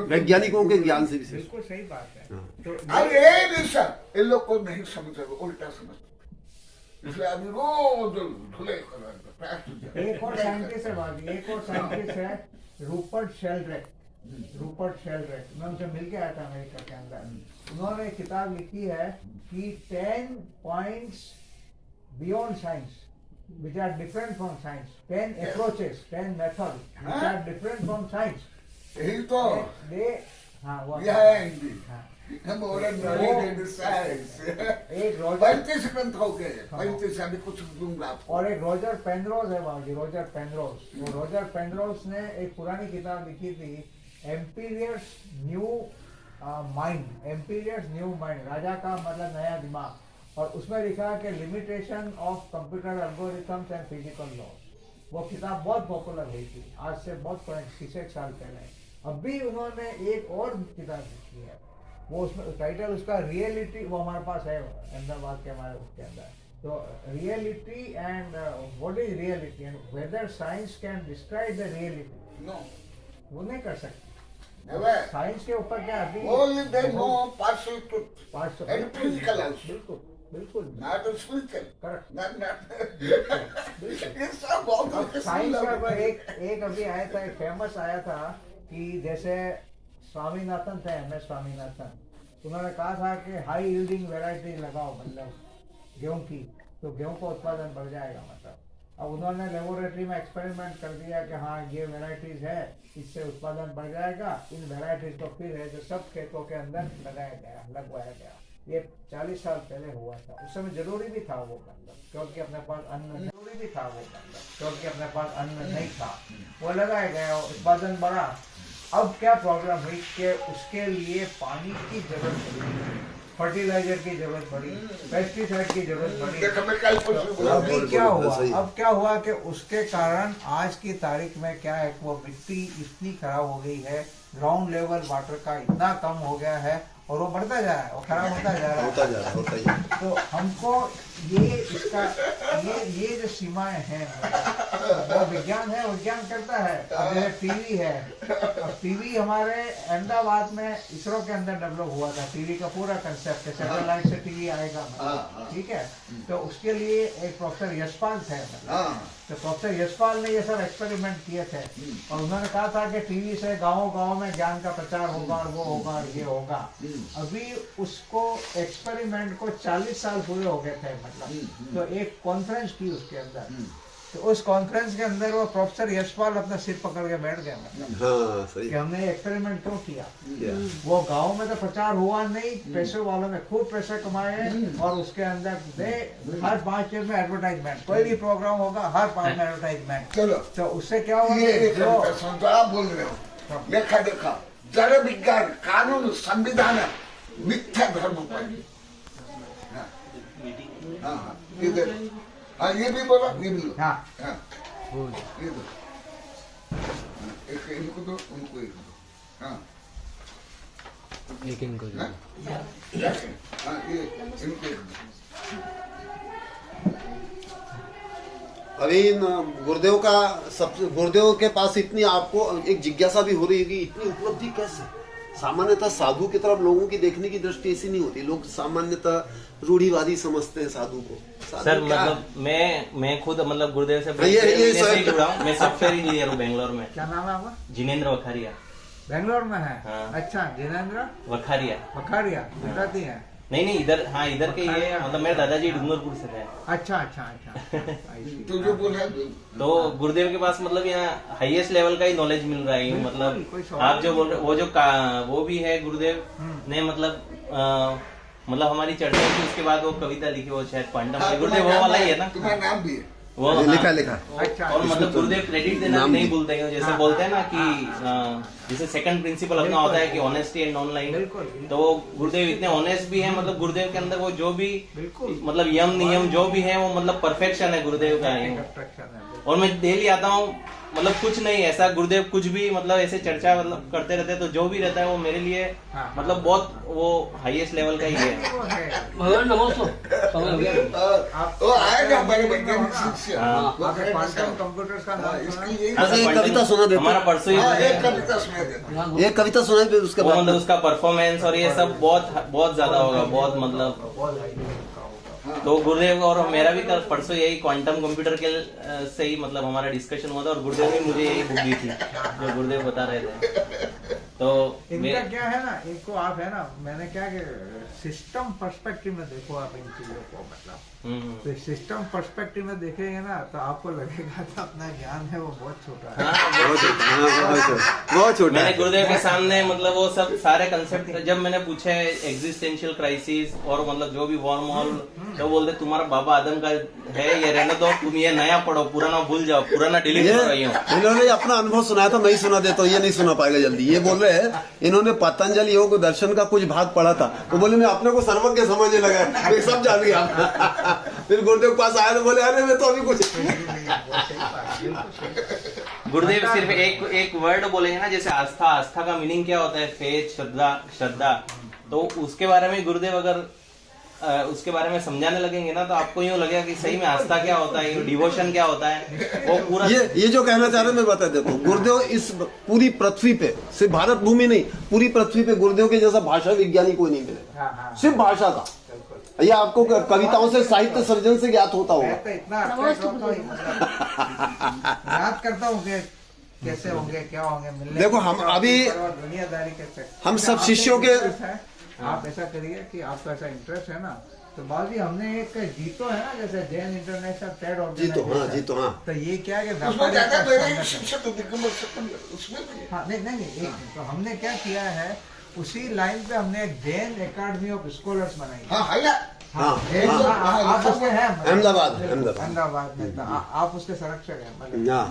वैज्ञानिकों के ज्ञान से भी श्रेष्ठ। बिल्कुल सही बात है। तो अब ये विषय इन लोग को नहीं समझ, उल्टा समझते, इसलिए अभी रोज धुले एक और साइंटिस्ट है बाजी, एक और साइंटिस्ट है रूपर्ट शेल्ड्रेक। रूपर्ट शेल्ड्रेक, मैं उनसे मिल के आया था अमेरिका के अंदर। उन्होंने एक किताब लिखी है कि 10 points beyond science which are different from science, 10 approaches, 10 methods which are different from science. यही तो they हाँ वो यह है हिंदी। हाँ। हम बोले knowledge and science। एक रॉजर 35 मिनट हो गए, 35 अभी कुछ दूंगा आपको। और एक रॉजर पेनरोज है बाबूजी, रॉजर पेनरोज। वो रॉजर पेनरोज ने एक पुरानी किताब लिखी थी, Emperor's new mind, Emperor's new mind, राजा का मतलब नया दिमाग। और उसमें लिखा है कि limitation of computer algorithms and physical laws. वो किताब बहुत पॉपुलर हुई थी, आज से बहुत 6 साल पहले। अभी उन्होंने एक और किताब लिखी है, वो उसमें टाइटल उसका रियलिटी, वो हमारे पास है अहमदाबाद के हमारे उसके अंदर। तो reality and what is reality and whether science can describe the reality. No, वो नहीं कर सकते। never. साइंस के ऊपर क्या अभी Only they know partial truth parts of- and physical also. बिल्कुल बिल्कुल Not spiritual. Correct. Not. ये सब बहुत अब साइंस का एक अभी आया था, एक फेमस आया था कि जैसे स्वामीनाथन थे, MS स्वामीनाथन, उन्होंने कहा था कि हाई यील्डिंग वैरायटी लगाओ, मतलब गेहूं की, तो गेहूं का उत्पादन बढ़ जाएगा। मतलब अब उन्होंने लेबोरेटरी में एक्सपेरिमेंट कर दिया कि हाँ ये वैरायटीज है, इससे उत्पादन बढ़ जाएगा। इन वैरायटीज को फिर है जो सब खेतों के अंदर लगवाया गया। ये 40 साल पहले हुआ था। उस समय जरूरी भी था वो, मतलब क्योंकि अपने पास अन्न जरूरी भी था वो, मतलब क्योंकि अपने पास अन्न नहीं था, वो लगाया गया, उत्पादन बढ़ा। अब क्या प्रॉब्लम हुई कि उसके लिए पानी की जरूरत पड़ी, फर्टिलाइजर की जरूरत पड़ी, पेस्टिसाइड की जरूरत पड़ी। देखो मैं कल परसों बोला अभी क्या हुआ, सही है। अब क्या हुआ कि उसके कारण आज की तारीख में क्या है, वो मिट्टी इतनी खराब हो गई है, ग्राउंड लेवल वाटर का इतना कम हो गया है, और वो बढ़ता जा रहा है, वो खराब होता जा रहा है। होता ही है। तो हमको ये इसका ये जो सीमाएं हैं, वो विज्ञान है, विज्ञान करता है। अब जैसे टीवी है, अब टीवी हमारे अहमदाबाद में इसरो के अंदर डेवलप हुआ था। टीवी का पूरा कंसेप्ट है, सैटेलाइट से टीवी आएगा, मतलब ठीक है। तो उसके लिए एक प्रोफेसर यशपाल थे, मतलब तो प्रोफेसर यशपाल ने ये सब एक्सपेरिमेंट किए थे, और उन्होंने कहा था कि टीवी से गाँव में ज्ञान का प्रचार होगा, और वो होगा, और ये होगा। अभी उसको एक्सपेरिमेंट को 40 साल पूरे हो गए थे, मतलब तो एक कॉन्फ्रेंस की उसके अंदर, तो उस कॉन्फ्रेंस के अंदर वो प्रोफेसर यशपाल अपना सिर पकड़ के बैठ गया, मतलब हाँ सही कि हमने एक्सपेरिमेंट क्यों किया। है। वो गांव में तो प्रचार हुआ नहीं, पैसे वालों ने खूब पैसे कमाए, और उसके अंदर हर 5 मिनट में एडवर्टाइजमेंट, कोई भी प्रोग्राम होगा हर 5 में एडवर्टाइजमेंट। चलो तो उससे क्या हुआ ये कि एक समझो, आप बोल रहे हो लेखा देखा जड़ विज्ञान कानून संविधान मिथ्या धर्म पर। हाँ इधर, हाँ ये भी बोला, ये भी लो। हाँ हाँ ये दो, एक इनको दो, उनको एक दो। हाँ एक इनको दो। हाँ ये इनको एक दो। अभी गुरुदेव का गुरुदेव के पास इतनी आपको एक जिज्ञासा भी हो रही है कि इतनी उपलब्धि कैसे। सामान्यतः साधु की तरफ लोगों की देखने की दृष्टि ऐसी नहीं होती, लोग सामान्यतः रूढ़िवादी समझते हैं साधु को। साधु सर क्या है? मतलब मैं खुद मतलब गुरुदेव से ये से जुड़ा हूँ। मैं सॉफ्टवेयर इंजीनियर हूँ बेंगलोर में। क्या नाम है आपका? जिनेंद्र वखारिया। बेंगलोर में है? हाँ। अच्छा, जिनेंद्र वखारिया वखारिया गुजराती है? नहीं इधर, हाँ इधर के ही है, वखारिया। मतलब मेरे दादाजी डूंगरपुर से थे। अच्छा अच्छा अच्छा I see। तो जो बोला तो गुरुदेव के पास मतलब यहाँ हाईएस्ट लेवल का ही नॉलेज मिल रहा है, बिल्कुल, मतलब कोई सवाल आप जो बोल रहे वो जो वो भी है गुरुदेव ने मतलब हमारी चर्चा की, उसके बाद वो कविता लिखी, वो शायद क्वांटम गुरुदेव वो वाला ही है ना, तुम्हारा नाम भी है। वो लिखा हाँ। लिखा अच्छा, और मतलब गुरुदेव क्रेडिट देना नाम नहीं भी। भूलते हैं, जैसे हाँ, बोलते हैं ना हाँ, कि जैसे सेकंड प्रिंसिपल अपना बिल्कुल, होता है कि ऑनेस्टी एंड नॉन लाइंग। बिल्कुल, तो गुरुदेव इतने ऑनेस्ट भी है, मतलब गुरुदेव के अंदर वो जो भी बिल्कुल मतलब यम नियम जो भी है वो मतलब परफेक्शन है गुरुदेव का। Construction है। और मैं डेली आता हूँ मतलब कुछ नहीं ऐसा गुरुदेव कुछ भी मतलब ऐसे चर्चा मतलब करते रहते हैं, तो जो भी रहता है वो मेरे लिए हाँ। मतलब बहुत वो हाईएस्ट लेवल का ही है। वो है भगवान नमस्ते समय हो गया। वो आएगा बड़े वैज्ञानिक शिष्य हाँ। वो आपने कहेगा क्वांटम सर, कंप्यूटर्स का नाम सुना? इसकी यही अच्छा, एक कविता सुना देते। हमारा परसों ही हाँ, एक कविता सुना देता एक कविता सुनाई फिर उसके वो बाद मतलब उसका परफॉर्मेंस और ये सब बहुत ज्यादा होगा, बहुत मतलब। बहुत हाई लेवल का होगा। तो गुरुदेव और मेरा भी कल परसों यही क्वांटम कंप्यूटर के से ही मतलब हमारा डिस्कशन हुआ था, और गुरुदेव ने मुझे यही बुक दी थी जो गुरुदेव बता रहे थे। तो इनका क्या है ना, इनको आप है ना, मैंने क्या कि सिस्टम पर्सपेक्टिव में देखो आप इन चीजों को, मतलब तो सिस्टम पर्सपेक्टिव में देखेंगे ना तो आपको लगेगा कि अपना ज्ञान है वो बहुत छोटा है। बहुत छोटा मैंने है। गुरुदेव के सामने मतलब वो सब सारे कंसेप्ट जब मैंने पूछे, एग्जिस्टेंशियल क्राइसिस और मतलब जो भी वॉर्म हॉल, तो बोलते तुम्हारा बाबा आदम का है, ये रहने दो, तुम ये नया पढ़ो, पुराना भूल जाओ, पुराना डिलीट ये कर रही हूँ। इन्होंने अपना अनुभव सुनाया था, मैं ही सुना देता हूँ, ये नहीं सुना पाएगा जल्दी। ये बोल रहे हैं इन्होंने पतंजलि योग दर्शन का कुछ भाग पढ़ा था, तो बोले मैं अपने को सर्वज्ञ समझने लगा, मैं सब जान गया। फिर गुरुदेव के पास आया तो बोले अरे मैं तो अभी कुछ गुरुदेव सिर्फ एक वर्ड बोलेंगे ना, जैसे आस्था, आस्था का मीनिंग क्या होता है, फेथ, श्रद्धा, तो उसके बारे में गुरुदेव अगर उसके बारे में समझाने लगेंगे ना, तो आपको यूं लगेगा कि सही में आस्था क्या होता है, डिवोशन क्या होता है, वो पूरा ये जो कहना चाह रहे मैं बता देता हूँ। गुरुदेव इस पूरी पृथ्वी पे, सिर्फ भारत भूमि नहीं, पूरी पृथ्वी पे गुरुदेव के जैसा भाषा विज्ञानी कोई नहीं मिलेगा। हाँ, हाँ। सिर्फ भाषा का, ये आपको कविताओं से, साहित्य सर्जन से ज्ञात होता होगा। मैं तो इतना attract होता हूँ, मतलब याद करता हूँ कि कैसे होंगे, क्या होंगे, मिलने देखो, हम अभी दुनियादारी के चक्कर, हम सब आपका शिष्यों के- interest है, आप ऐसा करिए कि आपका ऐसा इंटरेस्ट है ना, तो बाजी हमने एक जीतो है ना, जैसे जैन इंटरनेशनल ट्रेड ऑर्गेनाइजेशन, जीतो, हाँ। तो ये क्या है कि उसमें व्यापारी ज्यादा का मेरे संगठन। शिक्षक दिगंबर सकंदर उसमें भी है। हाँ, नहीं, एक तो हमने क्या किया है, उसी लाइन पे हमने एक जैन एकेडमी ऑफ स्कॉलर्स बनाई है। हाँ है ना, हाँ, एक हाँ। आप उसके हैं अहमदाबाद अहमदाबाद में, तो आप उसके संरक्षक हैं, मतलब हाँ।